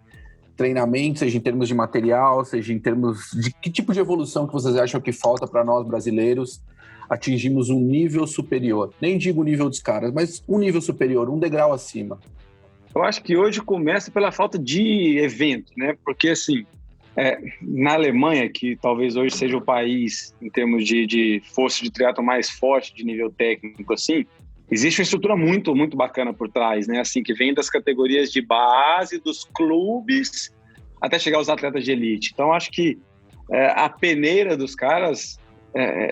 treinamento, seja em termos de material, seja em termos de que tipo de evolução que vocês acham que falta para nós brasileiros atingirmos um nível superior? Nem digo o nível dos caras, mas um nível superior, um degrau acima. Eu acho que hoje começa pela falta de evento, né? Porque, assim, na Alemanha, que talvez hoje seja o país, em termos de força de triatlo mais forte de nível técnico, assim, existe uma estrutura muito, muito bacana por trás, né? Assim, que vem das categorias de base, dos clubes, até chegar aos atletas de elite. Então, acho que a peneira dos caras,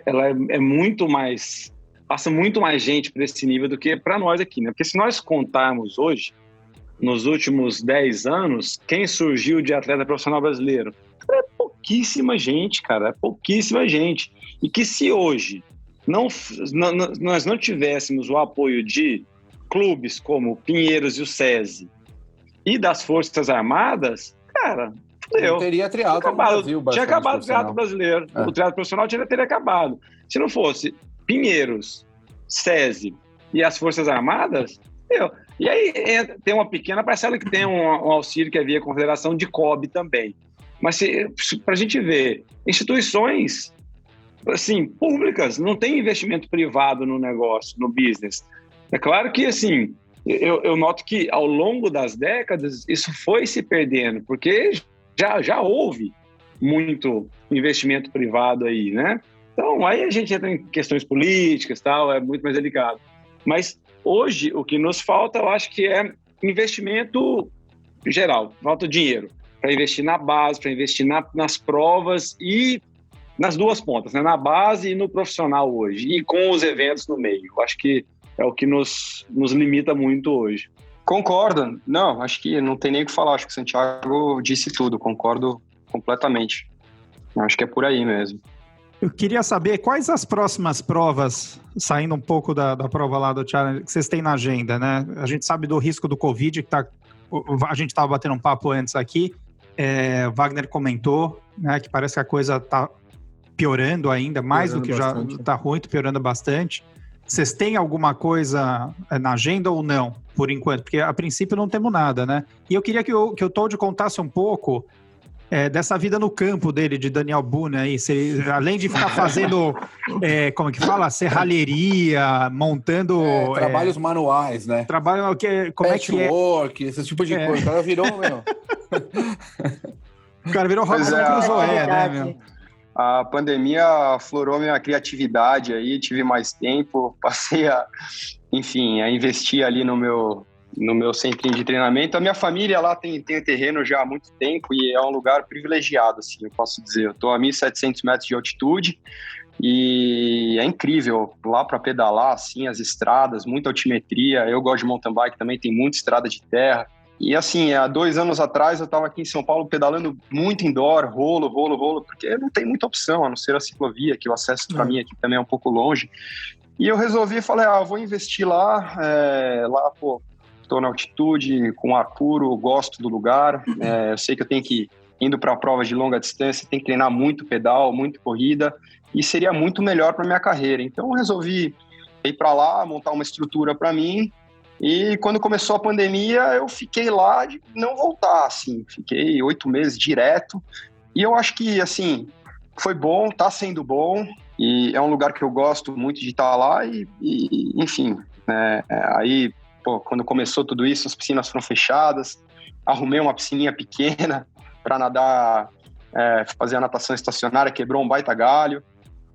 ela é muito mais... Passa muito mais gente para esse nível do que para nós aqui, né? Porque se nós contarmos hoje, nos últimos 10 anos, quem surgiu de atleta profissional brasileiro? É pouquíssima gente, cara. É pouquíssima gente. E que se hoje nós não tivéssemos o apoio de clubes como o Pinheiros e o SESI e das Forças Armadas, cara, fudeu. Teria triatlo no Brasil. Tinha acabado o triatlo brasileiro. O triatlo profissional teria acabado. Se não fosse Pinheiros, SESI e as Forças Armadas, e aí tem uma pequena parcela que tem um auxílio que é via Confederação de COB também. Mas para a gente ver, instituições assim, públicas, não tem investimento privado no negócio, no business. É claro que, assim, eu noto que ao longo das décadas isso foi se perdendo, porque já houve muito investimento privado aí, né? Então, aí a gente entra em questões políticas e tal, é muito mais delicado. Mas hoje o que nos falta, eu acho que é investimento geral, falta dinheiro para investir na base, para investir nas provas e nas duas pontas, né? Na base e no profissional hoje, e com os eventos no meio. Eu acho que é o que nos limita muito hoje. Concordo. Não, acho que não tem nem o que falar. Acho que o Santiago disse tudo. Concordo completamente. Acho que é por aí mesmo. Eu queria saber quais as próximas provas, saindo um pouco da prova lá do Challenge, que vocês têm na agenda, né? A gente sabe do risco do Covid, a gente estava batendo um papo antes aqui, Wagner comentou, né, que parece que a coisa está piorando ainda, mais piorando do que bastante. Já está ruim, piorando bastante. Vocês têm alguma coisa na agenda ou não, por enquanto? Porque a princípio não temos nada, né? E eu queria que o Todd contasse um pouco dessa vida no campo dele, de Daniel Boone aí, além de ficar fazendo, como é que fala? Serralheria, montando... trabalhos manuais, né? Trabalho, como é que é? Patchwork, esse tipo de coisa. O cara virou, meu... O cara virou Robinson Crusoe, né, meu? A pandemia aflorou minha criatividade aí, tive mais tempo, passei a investir ali no meu centrinho de treinamento. A minha família lá tem terreno já há muito tempo e é um lugar privilegiado, assim, eu posso dizer. Eu estou a 1.700 metros de altitude e é incrível lá para pedalar, assim, as estradas, muita altimetria. Eu gosto de mountain bike também, tem muita estrada de terra. E assim, há 2 anos atrás eu estava aqui em São Paulo pedalando muito indoor, rolo, porque não tem muita opção, a não ser a ciclovia, que o acesso para mim aqui também é um pouco longe. E eu resolvi, falei, vou investir lá, pô, estou na altitude, com ar puro, gosto do lugar, eu sei que eu tenho que, indo para prova de longa distância, tem que treinar muito pedal, muito corrida, e seria muito melhor para minha carreira. Então eu resolvi ir para lá, montar uma estrutura para mim. E quando começou a pandemia, eu fiquei lá de não voltar, assim. Fiquei 8 meses direto. E eu acho que, assim, foi bom, tá sendo bom. E é um lugar que eu gosto muito de estar lá. Enfim, aí, pô, quando começou tudo isso, as piscinas foram fechadas. Arrumei uma piscininha pequena para nadar, fazer a natação estacionária, quebrou um baita galho.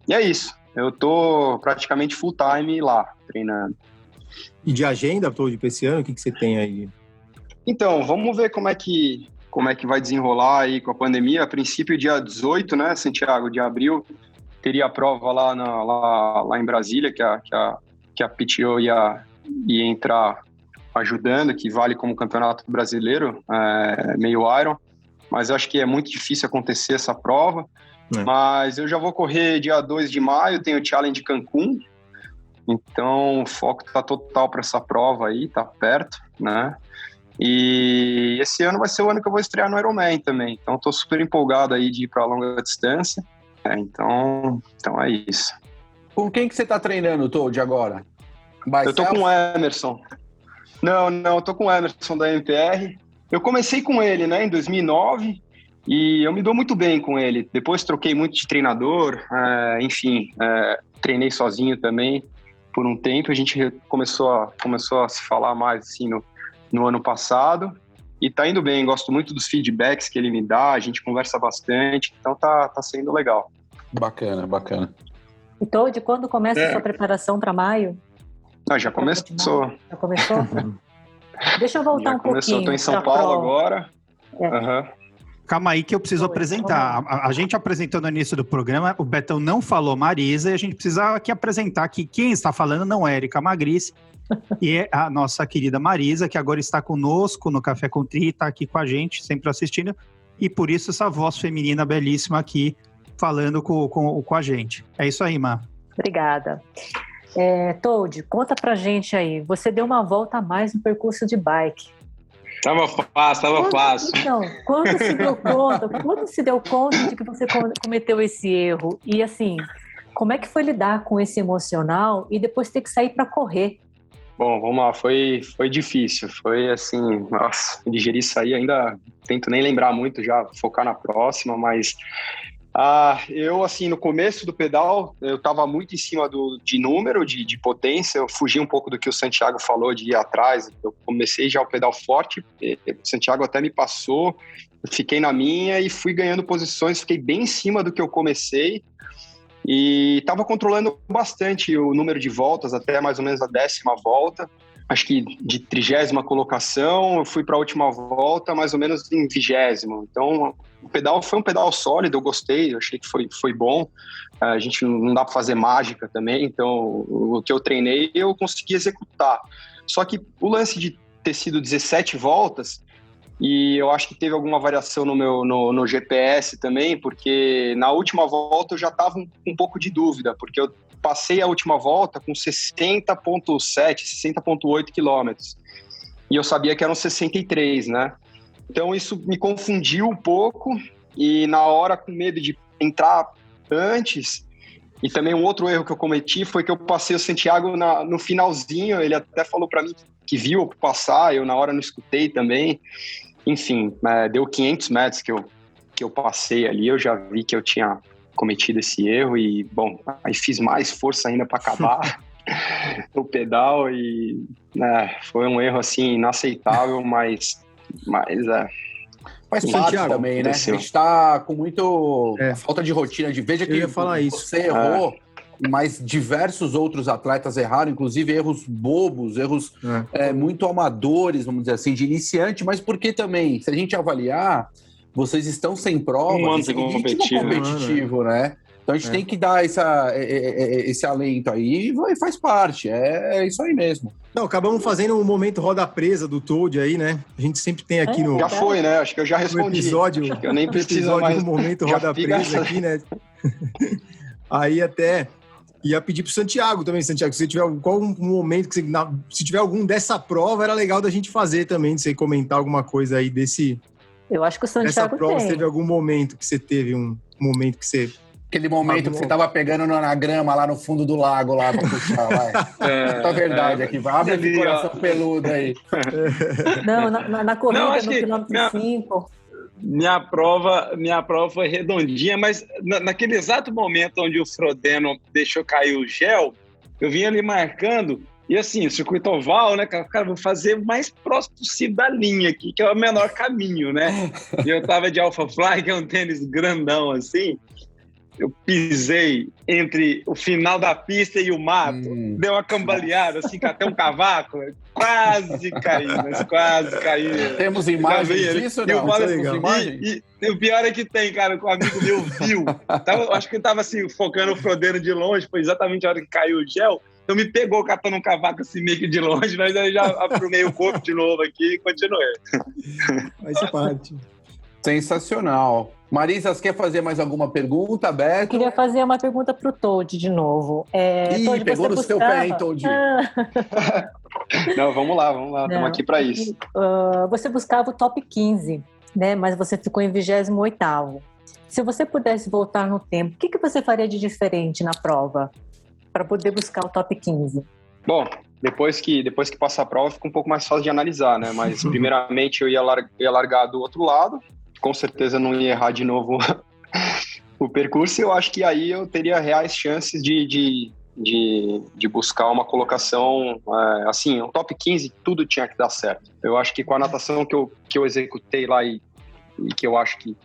E é isso. Eu tô praticamente full time lá, treinando. E de agenda, Todd, para esse ano, o que você tem aí? Então, vamos ver como é que vai desenrolar aí com a pandemia. A princípio, dia 18, né, Santiago, de abril, teria a prova lá em Brasília, que a PTO ia entrar ajudando, que vale como campeonato brasileiro, meio Iron. Mas eu acho que é muito difícil acontecer essa prova. Mas eu já vou correr dia 2 de maio, tem o Challenge Cancún. Então, o foco está total para essa prova aí, tá perto, né? E esse ano vai ser o ano que eu vou estrear no Ironman também. Então, estou super empolgado aí de ir para longa distância. Então é isso. Com quem que você está treinando, Todd, agora? Eu tô com o Emerson. Não, eu tô com o Emerson da MPR. Eu comecei com ele, né, em 2009, e eu me dou muito bem com ele. Depois troquei muito de treinador, treinei sozinho também. Por um tempo, a gente começou a se falar mais assim no ano passado e tá indo bem, gosto muito dos feedbacks que ele me dá, a gente conversa bastante, então tá sendo legal. Bacana. E Todd, quando começa a sua preparação para maio? Já começou. Já começou? Deixa eu voltar um pouquinho. Estou em São Paulo agora. Calma aí que eu preciso apresentar. A gente apresentou no início do programa, o Betão não falou Marisa, e a gente precisa aqui apresentar que quem está falando não é Érica Magris, e é a nossa querida Marisa, que agora está conosco no Café com Tri, está aqui com a gente, sempre assistindo, e por isso essa voz feminina belíssima aqui, falando com a gente. É isso aí, Má. Obrigada. Todd, conta pra gente aí, você deu uma volta a mais no percurso de bike. Tava fácil. Então, quando se deu conta de que você cometeu esse erro? E assim, como é que foi lidar com esse emocional e depois ter que sair para correr? Bom, vamos lá, foi difícil, foi assim, digerir isso aí, ainda tento nem lembrar muito, já focar na próxima, mas Eu, assim, no começo do pedal, eu estava muito em cima de número, de potência. Eu fugi um pouco do que o Santiago falou de ir atrás. Eu comecei já o pedal forte, o Santiago até me passou, fiquei na minha e fui ganhando posições, fiquei bem em cima do que eu comecei e estava controlando bastante o número de voltas, até mais ou menos a 10ª volta. Acho que de 30ª colocação, eu fui para a última volta mais ou menos em 20º. Então, o pedal foi um pedal sólido, eu gostei, eu achei que foi bom. A gente não dá para fazer mágica também, então o que eu treinei eu consegui executar. Só que o lance de ter sido 17 voltas, e eu acho que teve alguma variação no GPS também, porque na última volta eu já estava um pouco de dúvida, porque eu passei a última volta com 60,7, 60,8 quilômetros. E eu sabia que eram 63, né? Então isso me confundiu um pouco e na hora, com medo de entrar antes, e também um outro erro que eu cometi foi que eu passei o Santiago no finalzinho, ele até falou para mim que viu eu passar, eu na hora não escutei também. Enfim, deu 500 metros que eu passei ali, eu já vi que eu tinha cometido esse erro e, bom, aí fiz mais força ainda para acabar o pedal e foi um erro, assim, inaceitável, mas faz parte também, né? A gente tá com muito falta de rotina de veja que eu ia falar você errou, mas diversos outros atletas erraram, inclusive erros bobos, erros muito amadores, vamos dizer assim, de iniciante, mas porque também, se a gente avaliar, vocês estão sem prova, sem ritmo competitivo, né? Então a gente tem que dar esse alento aí e faz parte, é isso aí mesmo. Não, acabamos fazendo um momento roda presa do Toad aí, né? A gente sempre tem aqui no... Já foi, né? Acho que eu já respondi. Episódio, acho que eu nem preciso mais. Um momento roda presa aqui, né? Aí até ia pedir pro Santiago também, Santiago, se tiver qual um momento que você... Se tiver algum dessa prova, era legal da gente fazer também, de você comentar alguma coisa aí desse... Eu acho que o Santiago Nessa prova, teve algum momento que você teve um momento que você... Aquele momento que você tava pegando na grama lá no fundo do lago lá pra puxar, vai. Conta a verdade aqui, abre esse coração peludo aí. Não, na corrida, não, no quilômetro 5. Minha prova foi redondinha, mas naquele exato momento onde o Frodeno deixou cair o gel, eu vim ali marcando, e assim, circuito oval, né, cara, vou fazer o mais próximo possível da linha aqui, que é o menor caminho, né? E eu tava de Alpha Fly, que é um tênis grandão assim, eu pisei entre o final da pista e o mato, deu uma cambaleada, assim, até um cavaco, quase caí. Temos imagens disso, não? E o pior é que tem, cara, que um amigo meu viu. Acho que ele tava, assim, focando o Frodeno de longe, foi exatamente a hora que caiu o gel, então me pegou catando um cavaco, assim, meio que de longe, mas aí já aprumei o corpo de novo aqui e continuei. Faz parte. Sensacional. Marisa, você quer fazer mais alguma pergunta, Beto? Eu queria fazer uma pergunta para o Toad de novo. Toad, pegou no seu pé, hein, Toad? Não, vamos lá, estamos aqui para isso. Você buscava o top 15, né? Mas você ficou em 28º. Se você pudesse voltar no tempo, o que você faria de diferente na prova para poder buscar o top 15? Bom, depois que passar a prova fica um pouco mais fácil de analisar, né? Mas primeiramente eu ia largar do outro lado, com certeza não ia errar de novo o percurso, e eu acho que aí eu teria reais chances de buscar uma colocação, assim, um top 15, tudo tinha que dar certo. Eu acho que com a natação que eu executei lá e que eu acho que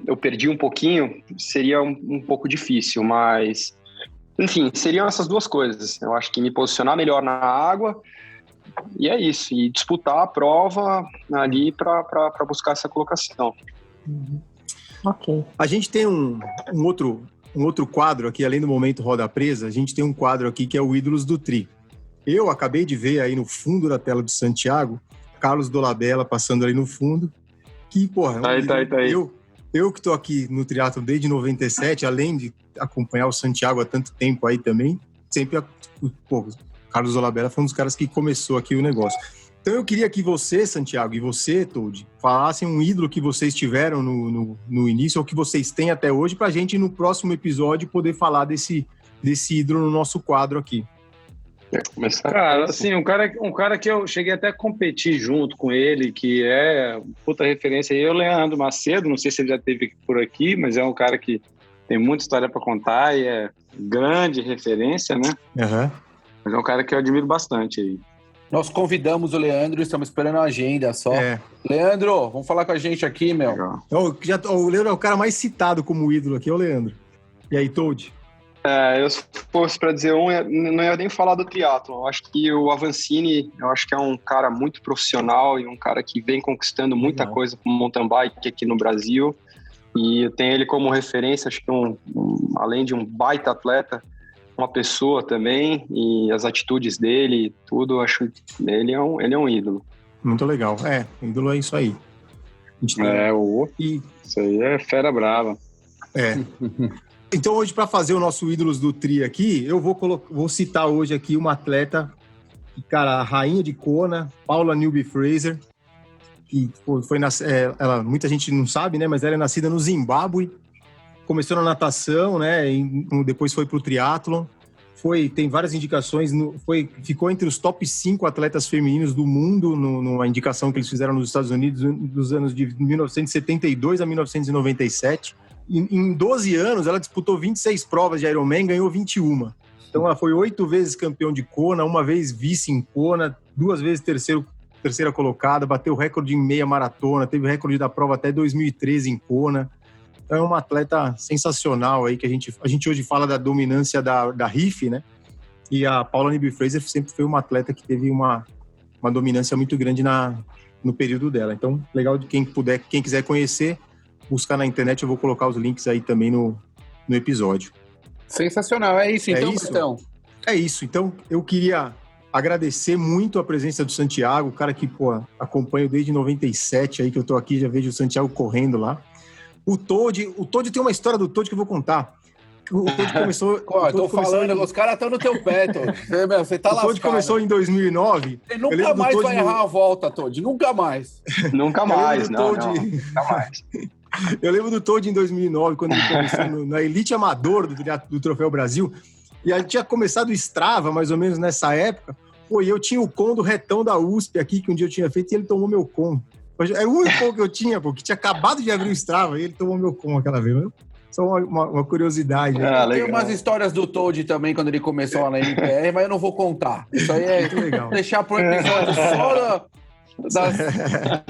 eu perdi um pouquinho, seria um pouco difícil, mas, enfim, seriam essas duas coisas. Eu acho que me posicionar melhor na água, e é isso, e disputar a prova ali para buscar essa colocação. Ok. A gente tem um outro quadro aqui, além do momento roda presa, a gente tem um quadro aqui que é o Ídolos do Tri. Eu acabei de ver aí no fundo da tela do Santiago, Carlos Dolabella passando ali no fundo, que, porra... Tá aí. Eu que tô aqui no triatlon desde 97, além de acompanhar o Santiago há tanto tempo aí também, sempre... Carlos Dolabella foi um dos caras que começou aqui o negócio. Então eu queria que você, Santiago, e você, Toad, falassem um ídolo que vocês tiveram no início, ou que vocês têm até hoje, pra gente, no próximo episódio, poder falar desse ídolo no nosso quadro aqui. Cara, assim, um cara que eu cheguei até a competir junto com ele, que é puta referência aí, é o Leandro Macedo. Não sei se ele já esteve por aqui, mas é um cara que tem muita história para contar e é grande referência, né? Uhum. Mas é um cara que eu admiro bastante aí. Nós convidamos o Leandro, estamos esperando a agenda só. Leandro, vamos falar com a gente aqui, meu. O Leandro é o cara mais citado como ídolo aqui, é o Leandro. E aí, Toad? Eu se fosse para dizer não ia nem falar do triatlon. Eu acho que o Avancini, é um cara muito profissional e um cara que vem conquistando muita coisa com mountain bike aqui no Brasil. E eu tenho ele como referência, acho que além de um baita atleta, uma pessoa também, e as atitudes dele, tudo, eu acho que ele é um ídolo. Muito legal. Ídolo é isso aí. Isso aí é fera brava. Então, hoje, para fazer o nosso Ídolos do Tri aqui, eu vou citar hoje aqui uma atleta, a rainha de Kona, Paula Newby Fraser, que muita gente não sabe, né? Mas ela é nascida no Zimbábue, começou na natação, né? E depois foi para o triatlon. Tem várias indicações, ficou entre os top 5 atletas femininos do mundo, numa indicação que eles fizeram nos Estados Unidos dos anos de 1972 a 1997. Em 12 anos, ela disputou 26 provas de Ironman, ganhou 21. Então, ela foi 8 vezes campeão de Kona, uma vez vice em Kona, 2 vezes terceira colocada, bateu o recorde em meia maratona, teve o recorde da prova até 2013 em Kona. Então, é uma atleta sensacional aí, que a gente hoje fala da dominância da RIF, né? E a Paula Newby Fraser sempre foi uma atleta que teve uma dominância muito grande no período dela. Então, legal de quem quiser conhecer, buscar na internet, eu vou colocar os links aí também no episódio. Sensacional, é isso então, Betão? É isso, então eu queria agradecer muito a presença do Santiago, o cara que, acompanho desde 97 aí que eu tô aqui, já vejo o Santiago correndo lá. O Toad tem uma história do Toad que eu vou contar. O Toad começou... os caras estão no teu pé, Toad. Você tá lascado. O Toad começou em 2009. Você nunca mais vai errar a volta, Toad. Nunca mais. Nunca mais, nunca mais. Eu lembro do Toad em 2009, quando ele começou na elite amador do Troféu Brasil, e a gente tinha começado o Strava, mais ou menos nessa época, e eu tinha o com do retão da USP aqui, que um dia eu tinha feito, e ele tomou meu com. Era o único com que eu tinha, que tinha acabado de abrir o Strava, e ele tomou meu com aquela vez. Só uma curiosidade. Tem umas histórias do Toad também, quando ele começou lá na NPR, mas eu não vou contar. Isso aí é muito legal. Deixar pro episódio só das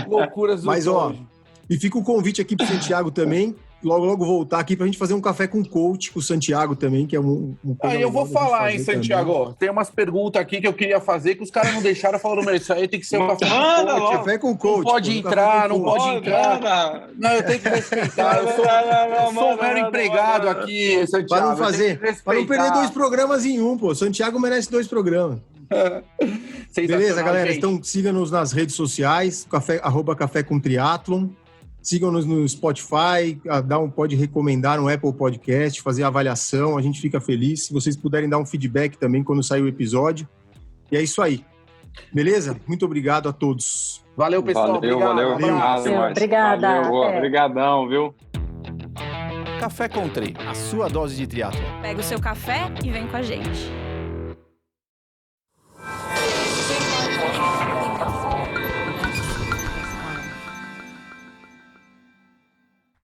loucuras do Toad. E fica o convite aqui pro Santiago também, logo voltar aqui pra gente fazer um café com coach com o Santiago também, que é eu vou falar, hein, Santiago. Também. Tem umas perguntas aqui que eu queria fazer que os caras não deixaram, falaram, isso aí tem que ser um café com coach. Café com coach. Não pode entrar. Não, eu tenho que respeitar. Eu sou um mero empregado aqui, Santiago. Para não perder 2 programas em um, pô. Santiago merece 2 programas. Beleza, galera? Gente. Então siga-nos nas redes sociais, @café com triatlon. Sigam-nos no Spotify, pode recomendar no Apple Podcast, fazer a avaliação, a gente fica feliz. Se vocês puderem dar um feedback também quando sair o episódio. E é isso aí. Beleza? Muito obrigado a todos. Valeu, pessoal. Valeu. Obrigada. Obrigadão, viu? Café com Tri, a sua dose de triatlon. Pega o seu café e vem com a gente.